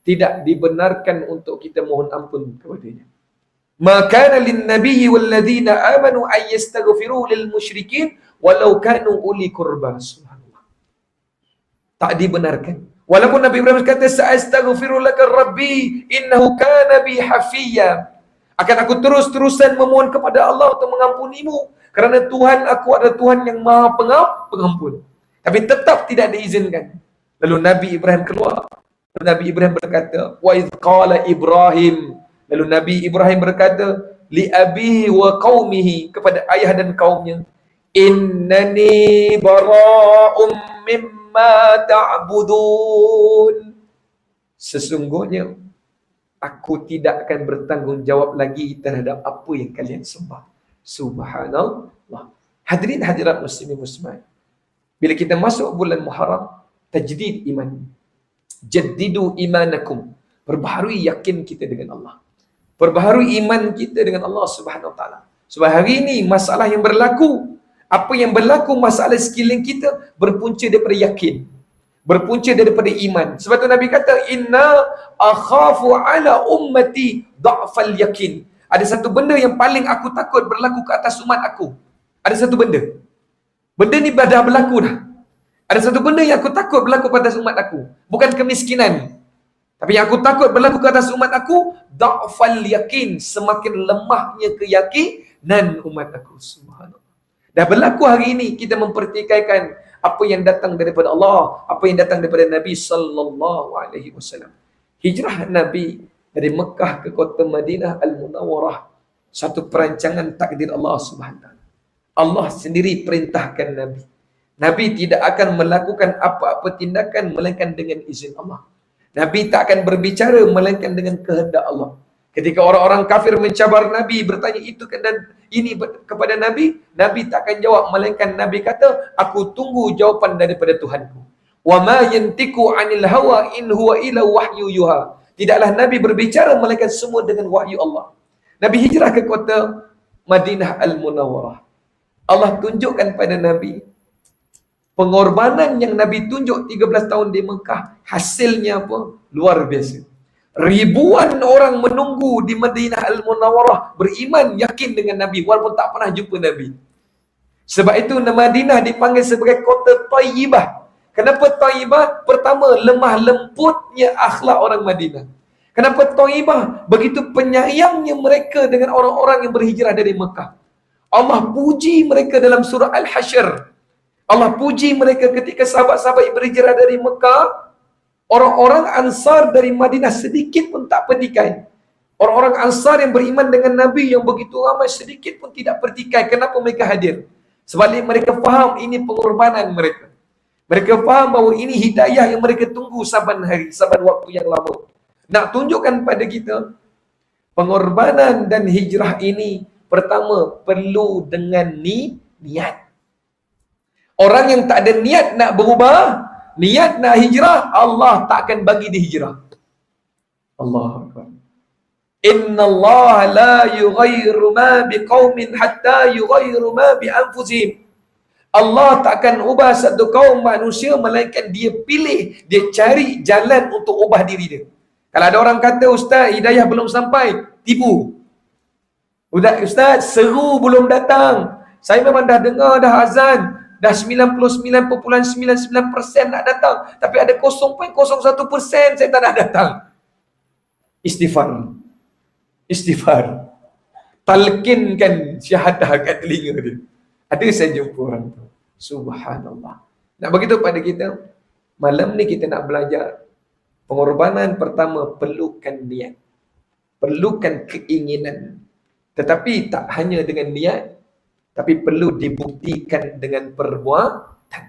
tidak dibenarkan untuk kita mohon ampun kepadanya. Maka lin nabiyyi wal ladzina amanu ay yastaghfiru lil musyrikin walau kanu uli qurba. Subhanallah. Tak dibenarkan. Walaupun Nabi Ibrahim kata sa'astaghfiru laka rabbi innahu kana bi hafiyya. Akan aku terus-terusan memohon kepada Allah untuk mengampunimu kerana Tuhan aku adalah Tuhan yang Maha Pengampun. Tapi tetap tidak diizinkan. Lalu Nabi Ibrahim keluar. Lalu Nabi Ibrahim berkata, wa idh qala Ibrahim. Lalu Nabi Ibrahim berkata, li abihi wa qaumihi, kepada ayah dan kaumnya, innani bara'um mimma ta'budun. Sesungguhnya aku tidak akan bertanggungjawab lagi terhadap apa yang kalian sembah. Subhanallah. Hadirin hadirat muslimin muslimat. Bila kita masuk bulan Muharram, tajdid iman. Jaddidu imanakum. Perbaharui yakin kita dengan Allah. Perbaharui iman kita dengan Allah Subhanahu Wa Taala. Sebab hari ini masalah yang berlaku, apa yang berlaku masalah sekeliling kita berpunca daripada yakin. Berpunca daripada iman. Sebab tu Nabi kata, inna akhafu ala ummati da'fal yakin. Ada satu benda yang paling aku takut berlaku ke atas umat aku. Ada satu benda. Benda ni dah berlaku dah. Ada satu benda yang aku takut berlaku pada umat aku. Bukan kemiskinan. Tapi yang aku takut berlaku ke atas umat aku, da'fal yakin. Semakin lemahnya keyakinan umat aku. Subhanallah. Dah berlaku hari ini, kita mempertikaikan apa yang datang daripada Allah, apa yang datang daripada Nabi sallallahu alaihi wasallam. Hijrah Nabi dari Mekah ke kota Madinah Al-Munawwarah, satu perancangan takdir Allah Subhanahu wa taala. Allah sendiri perintahkan Nabi. Nabi tidak akan melakukan apa-apa tindakan melainkan dengan izin Allah. Nabi tak akan berbicara melainkan dengan kehendak Allah. Ketika orang-orang kafir mencabar Nabi, bertanya itu dan ini kepada Nabi, Nabi tak akan jawab melainkan Nabi kata, aku tunggu jawapan daripada Tuhanku. Wa ma yantiqu 'anil hawa in huwa illa wahyu yuha. Tidaklah Nabi berbicara melainkan semua dengan wahyu Allah. Nabi hijrah ke kota Madinah Al-Munawwarah. Allah tunjukkan pada Nabi pengorbanan yang Nabi tunjuk 13 tahun di Mekah, hasilnya apa? Luar biasa. Ribuan orang menunggu di Madinah Al-Munawwarah, beriman, yakin dengan Nabi walaupun tak pernah jumpa Nabi. Sebab itu Madinah dipanggil sebagai kota Tayyibah. Kenapa Tayyibah? Pertama, lemah lembutnya akhlak orang Madinah. Kenapa Tayyibah? Begitu penyayangnya mereka dengan orang-orang yang berhijrah dari Mekah. Allah puji mereka dalam surah Al-Hasyr. Allah puji mereka ketika sahabat-sahabat yang berhijrah dari Mekah. Orang-orang Ansar dari Madinah sedikit pun tak pertikai. Orang-orang Ansar yang beriman dengan Nabi yang begitu ramai sedikit pun tidak pertikai. Kenapa mereka hadir? Sebalik mereka faham ini pengorbanan mereka. Mereka faham bahawa ini hidayah yang mereka tunggu saban hari, saban waktu yang lama. Nak tunjukkan pada kita, pengorbanan dan hijrah ini pertama perlu dengan niat. Orang yang tak ada niat nak berubah, niat nak hijrah, Allah tak akan bagi dia hijrah. Allahu Akbar. Inna Allah la yughayyiru ma biqaumin hatta yughayyiru ma bi anfusihim. Allah tak akan ubah satu kaum manusia melainkan dia pilih, dia cari jalan untuk ubah diri dia. Kalau ada orang kata, Ustaz, hidayah belum sampai, tipu. Ustaz, seru belum datang. Saya memang dah dengar dah azan, dah 99.99% nak datang, tapi ada 0.01% saya tak nak datang. Istighfar. Istighfar. Talqinkan syahadah kat telinga dia. Ada saya jumpa orang tu. Subhanallah. Nak begitu pada kita, malam ni kita nak belajar. Pengorbanan pertama, perlukan niat. Perlukan keinginan. Tetapi tak hanya dengan niat, tapi perlu dibuktikan dengan perbuatan.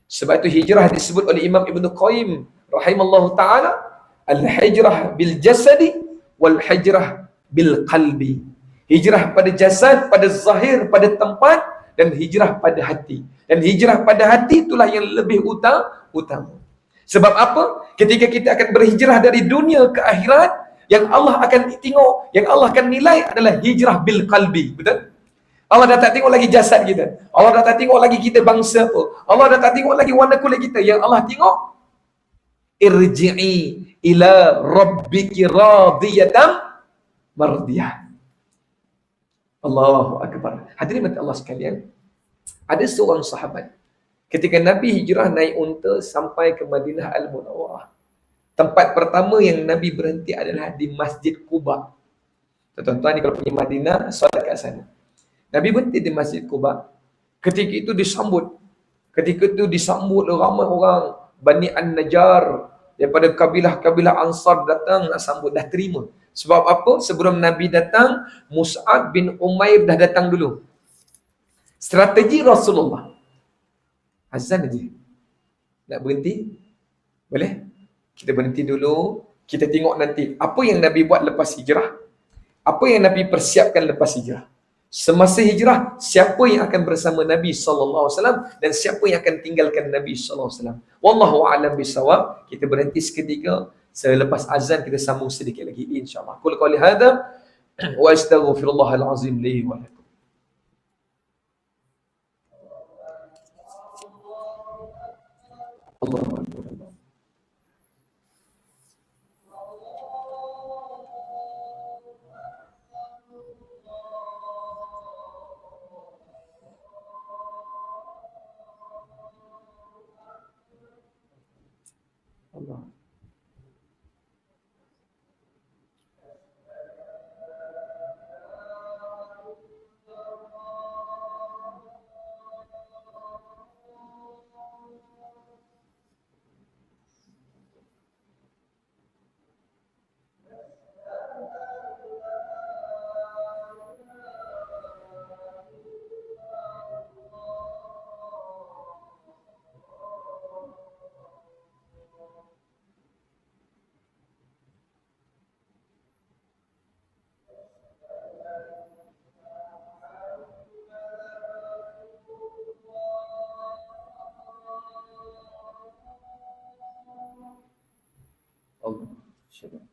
Sebab itu hijrah disebut oleh Imam Ibn Qayyim rahimallahu ta'ala, al-hijrah bil jasadi wal hijrah bil qalbi. Hijrah pada jasad, pada zahir, pada tempat, dan hijrah pada hati. Dan hijrah pada hati itulah yang lebih utama. Sebab apa? Ketika kita akan berhijrah dari dunia ke akhirat, yang Allah akan tengok, yang Allah akan nilai adalah hijrah bil qalbi. Betul? Allah dah tak tengok lagi jasad kita. Allah dah tak tengok lagi kita bangsa apa. Allah dah tak tengok lagi warna kulit kita. Yang Allah tengok, irji'i ila rabbiki radiyatan mardiyah. Allahu Akbar. Hadirin mata Allah sekalian, ada seorang sahabat, ketika Nabi hijrah naik unta sampai ke Madinah Al-Munawwarah, tempat pertama yang Nabi berhenti adalah di Masjid Quba. Tuan-tuan ni kalau pergi Madinah, solat kat sana. Nabi berhenti di Masjid Quba. Ketika itu disambut. Ketika itu disambut ramai orang Bani An-Najjar daripada kabilah-kabilah Ansar datang nak sambut, dah terima. Sebab apa? Sebelum Nabi datang, Mus'ab bin Umair dah datang dulu. Strategi Rasulullah. Azan aja. Nak berhenti? Boleh? Kita berhenti dulu. Kita tengok nanti apa yang Nabi buat lepas hijrah. Apa yang Nabi persiapkan lepas hijrah. Semasa hijrah, siapa yang akan bersama Nabi SAW dan siapa yang akan tinggalkan Nabi SAW. Wallahu a'lam bisawab. Kita berhenti seketika. Selepas azan kita sambung sedikit lagi, insyaAllah. Qul qawli hadha wa astaghfirullahal azim li wa lakum. Allahu Akbar. Allah. Allah. Syabab.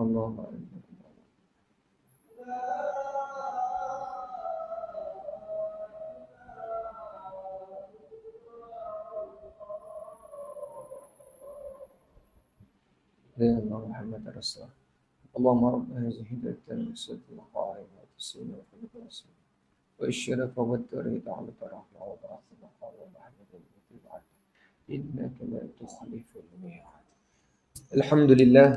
Allah. Ya Allah Muhammad Rasulullah. Allahumma rabb hadhihi al-da'wah al-qa'imah wa as-sunnah wal-rasul. والشرف والدرجة على طرفنا وضعف المقام ومحمد المتبعات إنك لا تخلف الميعاد. الحمد لله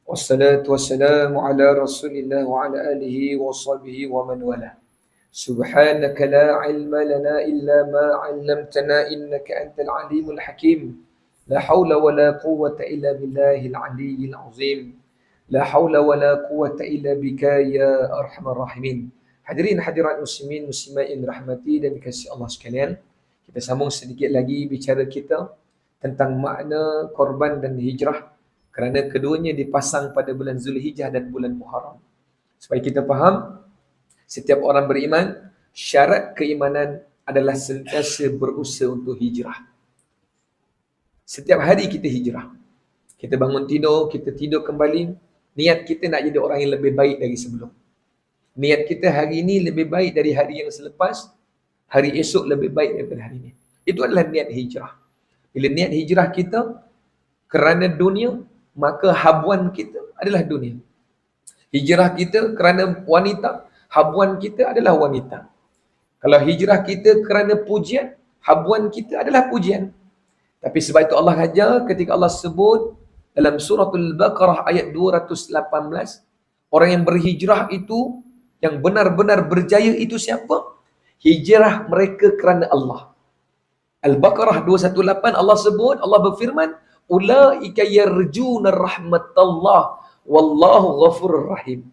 والصلاة والسلام على رسول الله وعلى آله وصحبه ومن والاه. سبحانك لا علم لنا إلا ما علمتنا إنك أنت العليم الحكيم. لا حول ولا قوة إلا بالله العلي العظيم. لا حول ولا قوة إلا بك يا أرحم الراحمين. Hadirin hadirat muslimin muslimat yang dirahmati dan dikasihi Allah sekalian, kita sambung sedikit lagi bicara kita tentang makna korban dan hijrah, kerana keduanya dipasang pada bulan Zulhijjah dan bulan Muharram. Supaya kita faham, setiap orang beriman, syarat keimanan adalah sentiasa berusaha untuk hijrah. Setiap hari kita hijrah. Kita bangun tidur, kita tidur kembali, niat kita nak jadi orang yang lebih baik dari sebelum. Niat kita hari ini lebih baik dari hari yang selepas, hari esok lebih baik daripada hari ini. Itu adalah niat hijrah. Bila niat hijrah kita kerana dunia, maka habuan kita adalah dunia. Hijrah kita kerana wanita, habuan kita adalah wanita. Kalau hijrah kita kerana pujian, habuan kita adalah pujian. Tapi sebab itu Allah ajar ketika Allah sebut dalam suratul Baqarah ayat 218, orang yang berhijrah itu, yang benar-benar berjaya itu siapa? Hijrah mereka kerana Allah. Al-Baqarah 218 Allah sebut, Allah berfirman, ulaika yarjuna rahmatallah wallahu ghafurur rahim.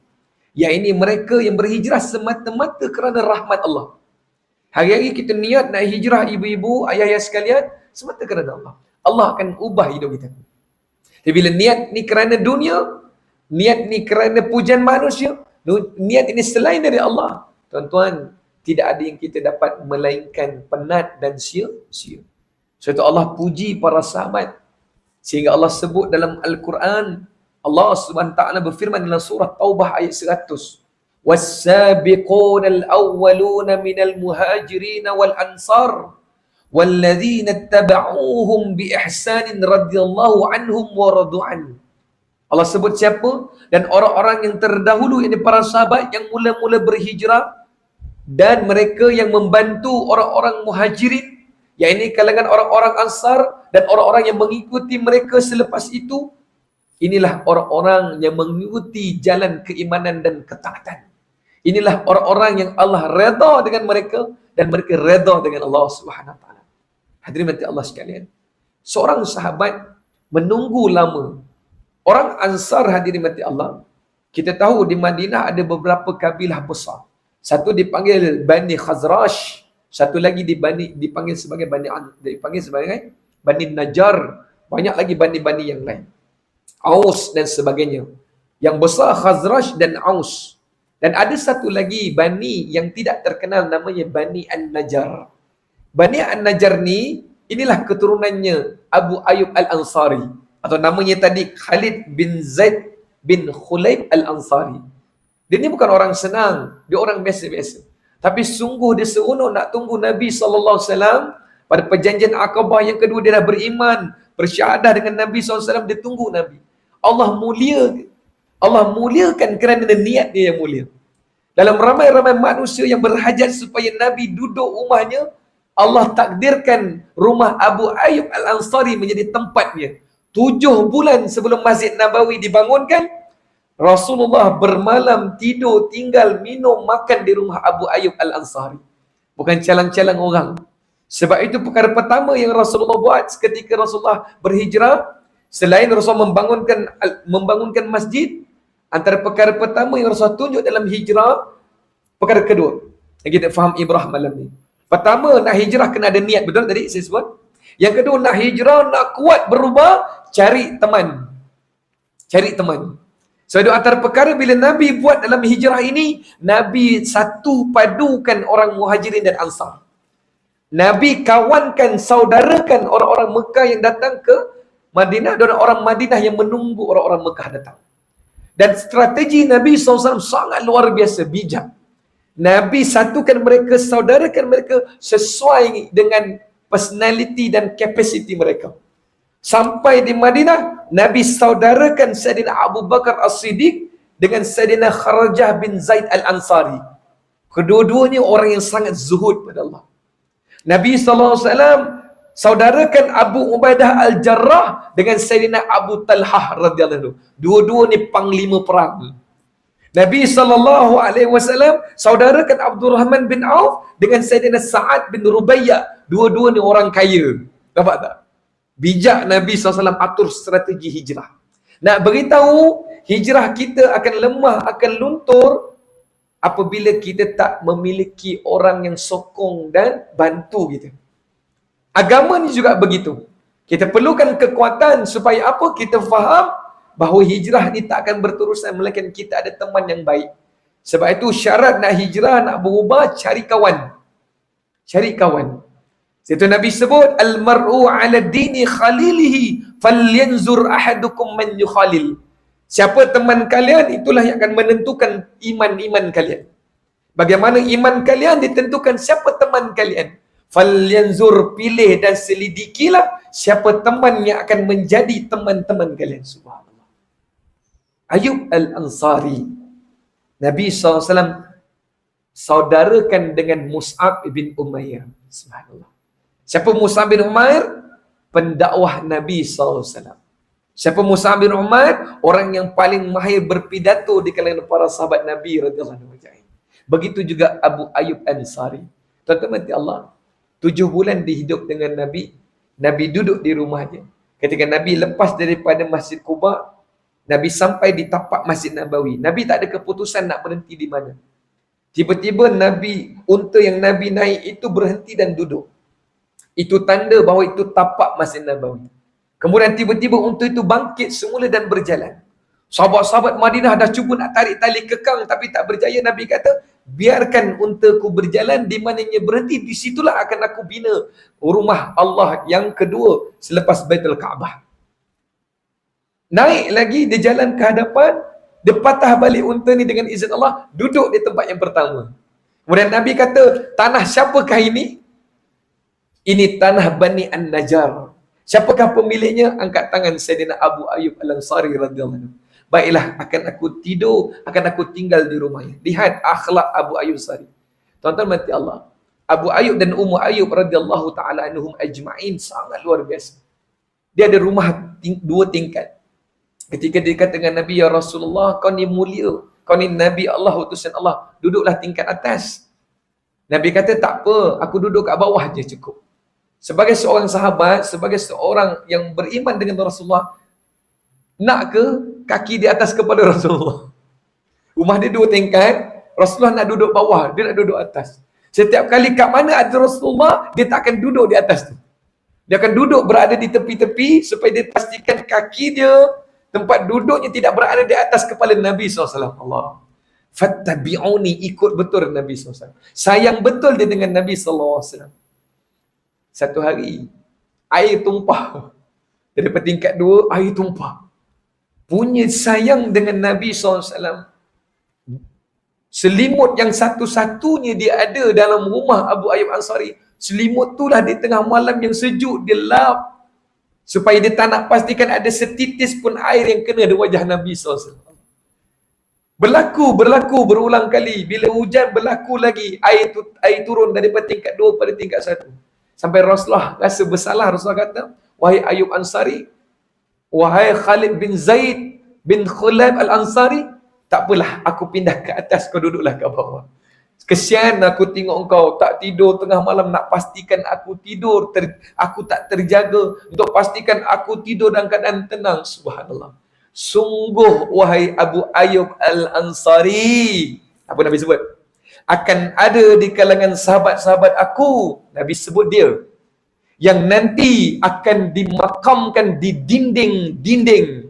Ya, ini mereka yang berhijrah semata-mata kerana rahmat Allah. Hari-hari kita niat nak hijrah ibu-ibu, ayah-ayah sekalian, semata kerana Allah. Allah akan ubah hidup kita. Tapi bila niat ni kerana dunia, niat ni kerana pujian manusia, niat ini selain dari Allah, tuan-tuan, tidak ada yang kita dapat melainkan penat dan sia-sia. Sebab itu Allah puji para sahabat. Sehingga Allah sebut dalam Al-Quran, Allah SWT berfirman dalam surah Taubah ayat 100. وَالسَّابِقُونَ الْأَوَّلُونَ مِنَ الْمُهَاجِرِينَ وَالْأَنصَارِ وَالَّذِينَ اتَّبَعُوهُمْ بِإِحْسَانٍ رَضِيَ اللَّهُ عَنْهُمْ وَرَضُوا عَنْهُ. Allah sebut siapa? Dan orang-orang yang terdahulu, ini para sahabat yang mula-mula berhijrah, dan mereka yang membantu orang-orang muhajirin, yang ini kalangan orang-orang ansar, dan orang-orang yang mengikuti mereka selepas itu. Inilah orang-orang yang mengikuti jalan keimanan dan ketaatan. Inilah orang-orang yang Allah redha dengan mereka, dan mereka redha dengan Allah Subhanahu Wa Taala. Hadirin mati Allah sekalian, seorang sahabat menunggu lama. Orang Ansar, hadirin mati Allah, kita tahu di Madinah ada beberapa kabilah besar. Satu dipanggil Bani Khazraj, satu lagi dipanggil sebagai Bani Najjar, banyak lagi bani-bani yang lain. Aus dan sebagainya. Yang besar Khazraj dan Aus. Dan ada satu lagi bani yang tidak terkenal, namanya Bani An-Najjar. Bani An-Najjar ni, inilah keturunannya Abu Ayyub Al-Ansari. Atau namanya tadi Khalid bin Zaid bin Khulaib Al-Ansari. Dia ni bukan orang senang, dia orang biasa-biasa. Tapi sungguh dia seronok nak tunggu Nabi SAW. Pada perjanjian Aqabah yang kedua, dia dah beriman, bersyahadah dengan Nabi SAW, dia tunggu Nabi. Allah muliakan kerana niat dia yang mulia. Dalam ramai-ramai manusia yang berhajat supaya Nabi duduk rumahnya, Allah takdirkan rumah Abu Ayyub Al-Ansari menjadi tempatnya. 7 bulan sebelum Masjid Nabawi dibangunkan, Rasulullah bermalam, tidur, tinggal, minum, makan di rumah Abu Ayyub Al-Ansari. Bukan calang-calang orang. Sebab itu perkara pertama yang Rasulullah buat ketika Rasulullah berhijrah, selain Rasulullah membangunkan masjid, antara perkara pertama yang Rasulullah tunjuk dalam hijrah, perkara kedua yang kita faham ibrah malam ni. Pertama, nak hijrah kena ada niat, betul tadi saya sebut. Yang kedua, nak hijrah, nak kuat berubah, cari teman. Cari teman. So, itu antara perkara bila Nabi buat dalam hijrah ini, Nabi satu padukan orang muhajirin dan ansar. Nabi kawankan, saudarakan orang-orang Mekah yang datang ke Madinah dan orang Madinah yang menunggu orang-orang Mekah datang. Dan strategi Nabi SAW sangat luar biasa, bijak. Nabi satukan mereka, saudarakan mereka sesuai dengan personality dan capacity mereka. Sampai di Madinah, Nabi saudarakan Sayyidina Abu Bakar As-Siddiq dengan Sayyidina Kharajah bin Zaid Al-Ansari. Kedua-duanya orang yang sangat zuhud pada Allah. Nabi SAW saudarakan Abu Ubaidah Al-Jarrah dengan Sayyidina Abu Talhah radhiyallahu anhu. Dua-dua ni panglima perang. Nabi SAW saudarakan Abdul Rahman bin Auf dengan Sayyidina Sa'ad bin Rubaiyah. Dua-dua ni orang kaya. Nampak tak? Bijak Nabi SAW atur strategi hijrah. Nak beritahu, hijrah kita akan lemah, akan luntur apabila kita tak memiliki orang yang sokong dan bantu kita. Agama ni juga begitu. Kita perlukan kekuatan supaya apa? Kita faham bahawa hijrah ni tak akan berterusan melainkan kita ada teman yang baik. Sebab itu syarat nak hijrah, nak berubah, cari kawan. Cari kawan. Situ Nabi sebut, al-mar'u 'ala dini khalilihi falyanzur ahadukum man yukhalil. Siapa teman kalian, itulah yang akan menentukan iman-iman kalian. Bagaimana iman kalian ditentukan siapa teman kalian. Falyanzur, pilih dan selidikilah siapa teman yang akan menjadi teman-teman kalian. Subhanallah. Ayub Al-Ansari, Nabi SAW saudarakan dengan Mus'ab bin Umair. Subhanallah. Siapa Mus'ab bin Umair? Pendakwah Nabi SAW. Siapa Mus'ab bin Umair? Orang yang paling mahir berpidato di kalangan para sahabat Nabi radhiyallahu anhu. Begitu juga Abu Ayyub Ansari. Tuan-tuan Allah, 7 bulan dihidup dengan Nabi. Nabi duduk di rumahnya. Ketika Nabi lepas daripada Masjid Quba, Nabi sampai di tapak Masjid Nabawi. Nabi tak ada keputusan nak berhenti di mana. Tiba-tiba Nabi, unta yang Nabi naik itu berhenti dan duduk. Itu tanda bahawa itu tapak Masjid Nabawi. Kemudian tiba-tiba unta itu bangkit semula dan berjalan. Sahabat-sahabat Madinah dah cuba nak tarik tali kekang tapi tak berjaya. Nabi kata, biarkan untaku berjalan, di mananya berhenti, di situlah akan aku bina rumah Allah yang kedua selepas Baitul Kaabah. Naik lagi, dia jalan ke hadapan, dia patah balik unta ni dengan izin Allah, duduk di tempat yang pertama. Kemudian Nabi kata, tanah siapakah ini? Ini tanah Bani An-Najjar. Siapakah pemiliknya? Angkat tangan Sayyidina Abu Ayyub Al-Ansari radhiyallahu anhu. Baiklah, akan aku tidur, akan aku tinggal di rumahnya. Lihat akhlak Abu Ayyub Ansari. Tuan-tuan mati Allah. Abu Ayyub dan Ummu Ayyub radhiyallahu taala anhum ajma'in sangat luar biasa. Dia ada rumah 2 tingkat. Ketika dia kata dengan Nabi, ya Rasulullah, kau ni mulia, kau ni Nabi Allah, utusan Allah, duduklah tingkat atas. Nabi kata, tak apa, aku duduk kat bawah je cukup. Sebagai seorang sahabat, sebagai seorang yang beriman dengan Rasulullah, nak ke kaki di atas kepala Rasulullah? Rumah dia 2 tingkat, Rasulullah nak duduk bawah, dia nak duduk atas. Setiap kali kat mana ada Rasulullah, dia tak akan duduk di atas tu. Dia akan duduk berada di tepi-tepi supaya dia pastikan kaki dia, tempat duduknya tidak berada di atas kepala Nabi SAW. Allah. Fattabi'uni, ikut betul Nabi SAW. Sayang betul dia dengan Nabi SAW. Satu hari, air tumpah. Daripada tingkat 2, air tumpah. Punya sayang dengan Nabi SAW. Selimut yang satu-satunya dia ada dalam rumah Abu Ayyub Ansari. Selimut itulah di tengah malam yang sejuk, dia lap. Supaya dia tak nak pastikan ada setitis pun air yang kena di wajah Nabi SAW. Berlaku berulang kali. Bila hujan berlaku lagi, air turun daripada tingkat 2 pada tingkat 1. Sampai Rasulullah rasa bersalah. Rasulullah kata, wahai Ayyub Ansari, wahai Khalid bin Zaid bin Khulaib Al-Ansari, tak apalah, aku pindah ke atas, kau duduklah ke bawah. Kesian aku tengok engkau tak tidur tengah malam, nak pastikan aku tidur, aku tak terjaga untuk pastikan aku tidur dalam keadaan tenang. Subhanallah. Sungguh wahai Abu Ayyub Al-Ansari, apa Nabi sebut? Akan ada di kalangan sahabat-sahabat aku, Nabi sebut dia, yang nanti akan dimakamkan di dinding-dinding,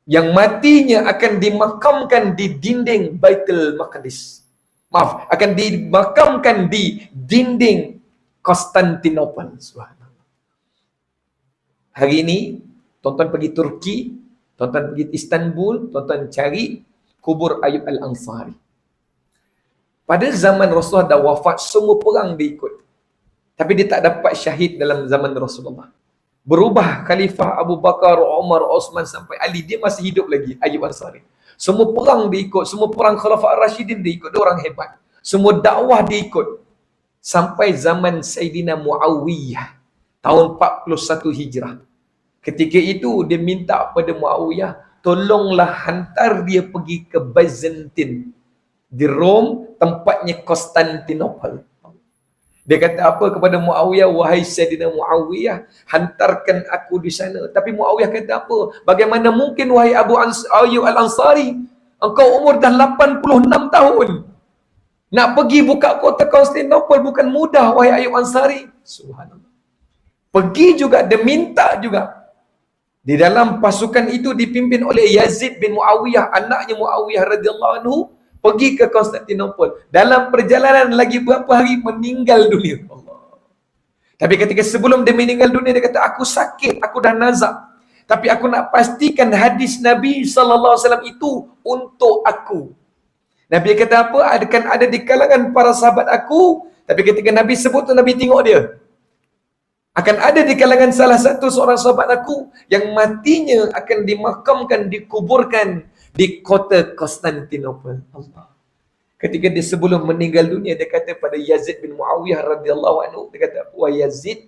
yang matinya akan dimakamkan di dinding Baitul Maqdis. Maaf, akan dimakamkan di dinding Konstantinopel. Subhanallah. Hari ini, tuan-tuan pergi Turki, Tuan-tuan pergi Istanbul, tuan-tuan cari kubur Ayyub Al-Ansari. Pada zaman Rasulullah dah wafat, semua perang dia ikut. Tapi dia tak dapat syahid dalam zaman Rasulullah. Berubah Khalifah Abu Bakar, Umar, Osman sampai Ali, dia masih hidup lagi, Ayyub Ansari. Semua perang dia ikut, semua perang Khalifah Ar-Rashidin dia ikut, dia orang hebat. Semua dakwah dia ikut. Sampai zaman Sayyidina Muawiyah, tahun 41 Hijrah. Ketika itu dia minta pada Muawiyah, tolonglah hantar dia pergi ke Byzantine di Rom, tempatnya Konstantinopel. Dia kata apa kepada Muawiyah? Wahai Sayyidina Muawiyah, hantarkan aku di sana. Tapi Muawiyah kata apa? Bagaimana mungkin wahai Ayyub Al-Ansari, engkau umur dah 86 tahun. Nak pergi buka kota Konstantinopel bukan mudah wahai Ayyub Ansari. Subhanallah. Pergi juga, dia minta juga. Di dalam pasukan itu dipimpin oleh Yazid bin Muawiyah, anaknya Muawiyah radhiyallahu anhu, pergi ke Konstantinopel. Dalam perjalanan lagi berapa hari meninggal dunia. Allah. Tapi ketika sebelum dia meninggal dunia, dia kata, aku sakit, aku dah nazak. Tapi aku nak pastikan hadis Nabi SAW itu untuk aku. Nabi kata apa? Akan ada di kalangan para sahabat aku. Tapi ketika Nabi sebut tu, Nabi tengok dia. Akan ada di kalangan salah satu seorang sahabat aku yang matinya akan dimakamkan, dikuburkan di kota Konstantinopel. Allah. Ketika dia sebelum meninggal dunia, dia kata pada Yazid bin Muawiyah radhiyallahu anhu, dia kata, wah Yazid,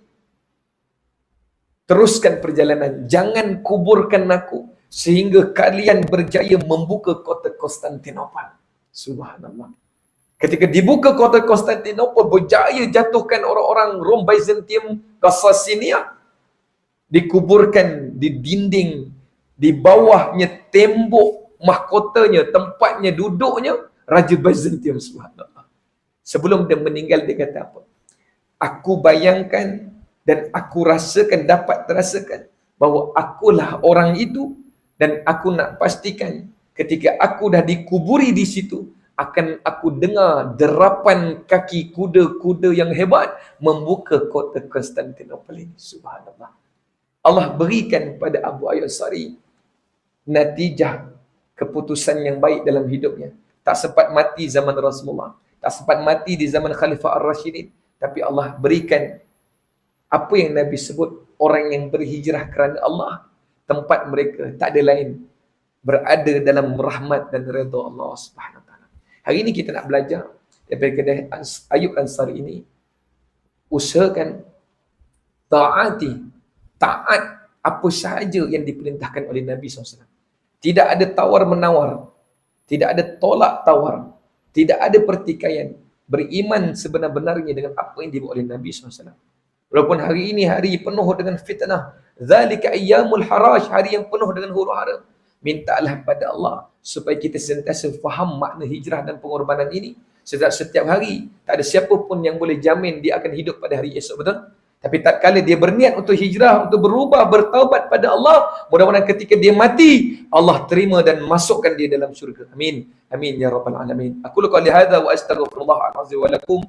teruskan perjalanan, jangan kuburkan aku sehingga kalian berjaya membuka kota Konstantinopel. Subhanallah. Ketika dibuka kota Konstantinopel, berjaya jatuhkan orang-orang Rom Byzantium Gassasinia, dikuburkan di dinding, di bawahnya tembok mahkotanya, tempatnya duduknya Raja Byzantium. Subhanallah. Sebelum dia meninggal, dia kata apa? Aku bayangkan dan aku rasakan, dapat terasakan bahawa akulah orang itu, dan aku nak pastikan ketika aku dah dikuburi di situ, akan aku dengar derapan kaki kuda-kuda yang hebat membuka kota Konstantinopel ini. Subhanallah. Allah berikan pada Abu Ayyub Ansari natijah keputusan yang baik dalam hidupnya. Tak sempat mati zaman Rasulullah, tak sempat mati di zaman Khalifah Ar-Rashidin, tapi Allah berikan apa yang Nabi sebut, orang yang berhijrah kerana Allah, tempat mereka tak ada lain, berada dalam rahmat dan redha Allah Subhanahu Wa Taala. Hari ini kita nak belajar daripada Ayyub Ansari ini. Usahakan taat apa sahaja yang diperintahkan oleh Nabi SAW. Tidak ada tawar-menawar, tidak ada tolak-tawar, tidak ada pertikaian. Beriman sebenar-benarnya dengan apa yang dibawa oleh Nabi SAW. Walaupun hari ini hari penuh dengan fitnah, zalika ayyamul harash, hari yang penuh dengan huru-hara, mintalah pada Allah supaya kita sentiasa faham makna hijrah dan pengorbanan ini. Setiap hari, tak ada siapa pun yang boleh jamin dia akan hidup pada hari esok, betul? Tapi tak kala dia berniat untuk hijrah, untuk berubah, bertaubat pada Allah, mudah-mudahan ketika dia mati, Allah terima dan masukkan dia dalam syurga. Amin. Amin ya rabbal alamin. Aku qali hadza wa astaghfirullah azza wa lakum.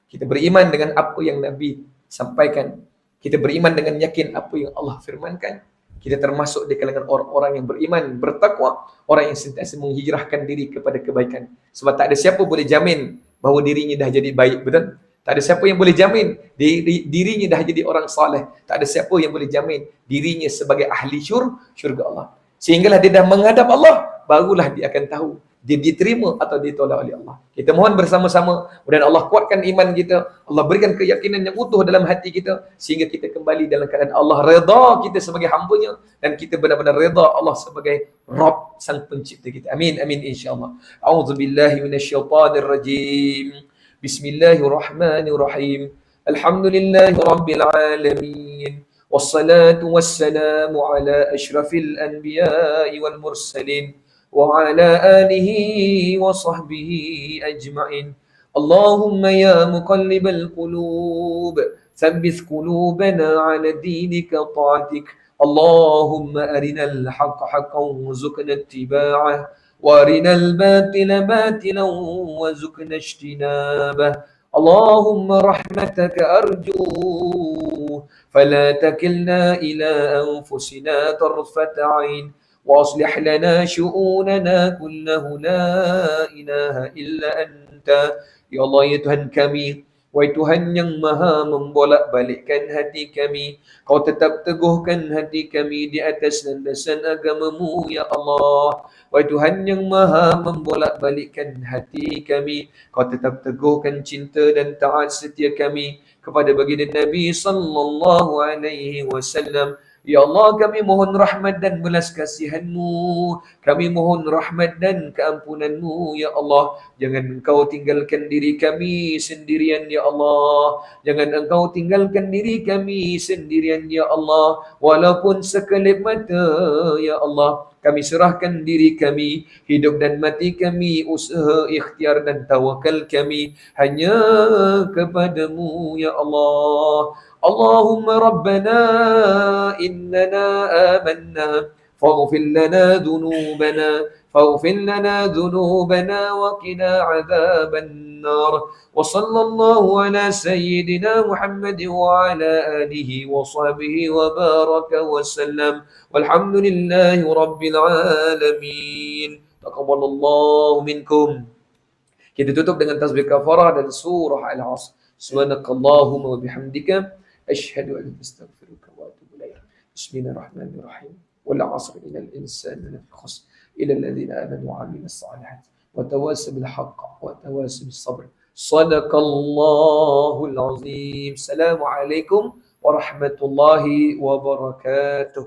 Kita beriman dengan apa yang Nabi sampaikan. Kita beriman dengan yakin apa yang Allah firmankan. Kita termasuk di kalangan orang-orang yang beriman, bertakwa, orang yang sentiasa menghijrahkan diri kepada kebaikan. Sebab tak ada siapa boleh jamin bahawa dirinya dah jadi baik, betul? Tak ada siapa yang boleh jamin dirinya dah jadi orang saleh. Tak ada siapa yang boleh jamin dirinya sebagai ahli syurga Allah. Sehinggalah dia dah menghadap Allah, barulah dia akan tahu dia diterima atau ditolak oleh Allah. Kita mohon bersama-sama, mudah-mudahan Allah kuatkan iman kita, Allah berikan keyakinan yang utuh dalam hati kita, sehingga kita kembali dalam keadaan Allah redha kita sebagai hamba-Nya, dan kita benar-benar redha Allah sebagai Rabb, sang pencipta kita. Amin, amin insya-Allah. A'udzubillahi minasyaitonirrajim. Bismillahirrahmanirrahim. Alhamdulillahi rabbil alamin. Wassalatu wassalamu ala asyrafil anbiya'i wal mursalin wa ala alihi wa sahbihi ajma'in. Allahumma ya muqallibal qulub, tsabbit qulubana ala dinika ta'atik. Allahumma arinal haqqa haqqan warzuqna ittiba'ah, wa arinal batila batilan warzuqna ijtinabah. Allahumma rahmataka arju fala takilna ila anfusina tarfata 'ain وأصلح لنا شؤوننا كله لا إله إلا أنت. Ya Allah, ya Tuhan kami, wahai Tuhan yang maha membolak-balikkan hati kami, Kau tetap teguhkan hati kami di atas landasan agamamu, ya Allah. Wahai Tuhan yang maha membolak-balikkan hati kami, Kau tetap teguhkan cinta dan taat setia kami kepada baginda Nabi sallallahu alaihi wasallam. Ya Allah, kami mohon rahmat dan belas kasihan-Mu. Kami mohon rahmat dan keampunan-Mu, ya Allah. Jangan Engkau tinggalkan diri kami sendirian, ya Allah. Jangan Engkau tinggalkan diri kami sendirian, ya Allah. Walaupun sekelip mata, ya Allah. Kami serahkan diri kami, hidup dan mati kami, usaha, ikhtiar dan tawakal kami hanya kepadamu, ya Allah. اللهم ربنا إننا آمنا فاغفر لنا ذنوبنا وقنا عذاب النار. وصلى الله على سيدنا محمد وعلى آله وصحبه وبارك وسلم والحمد لله رب العالمين. تقبل الله منكم. Kita tutup dengan tasbih kafarah dan surah Al-Asr. Subhanakallahumma wa bihamdika asyhadu an la ilaha illa anta astaghfiruka wa atubu ilaik. Bismillahirrahmanirrahim. Wal 'asri innal insana lafi khusr illa alladhina amanu wa 'amilus salihati wa tawasaw bil haqq wa tawasaw bis sabr. Shadaqallahul azim. Assalamualaikum warahmatullahi wabarakatuh.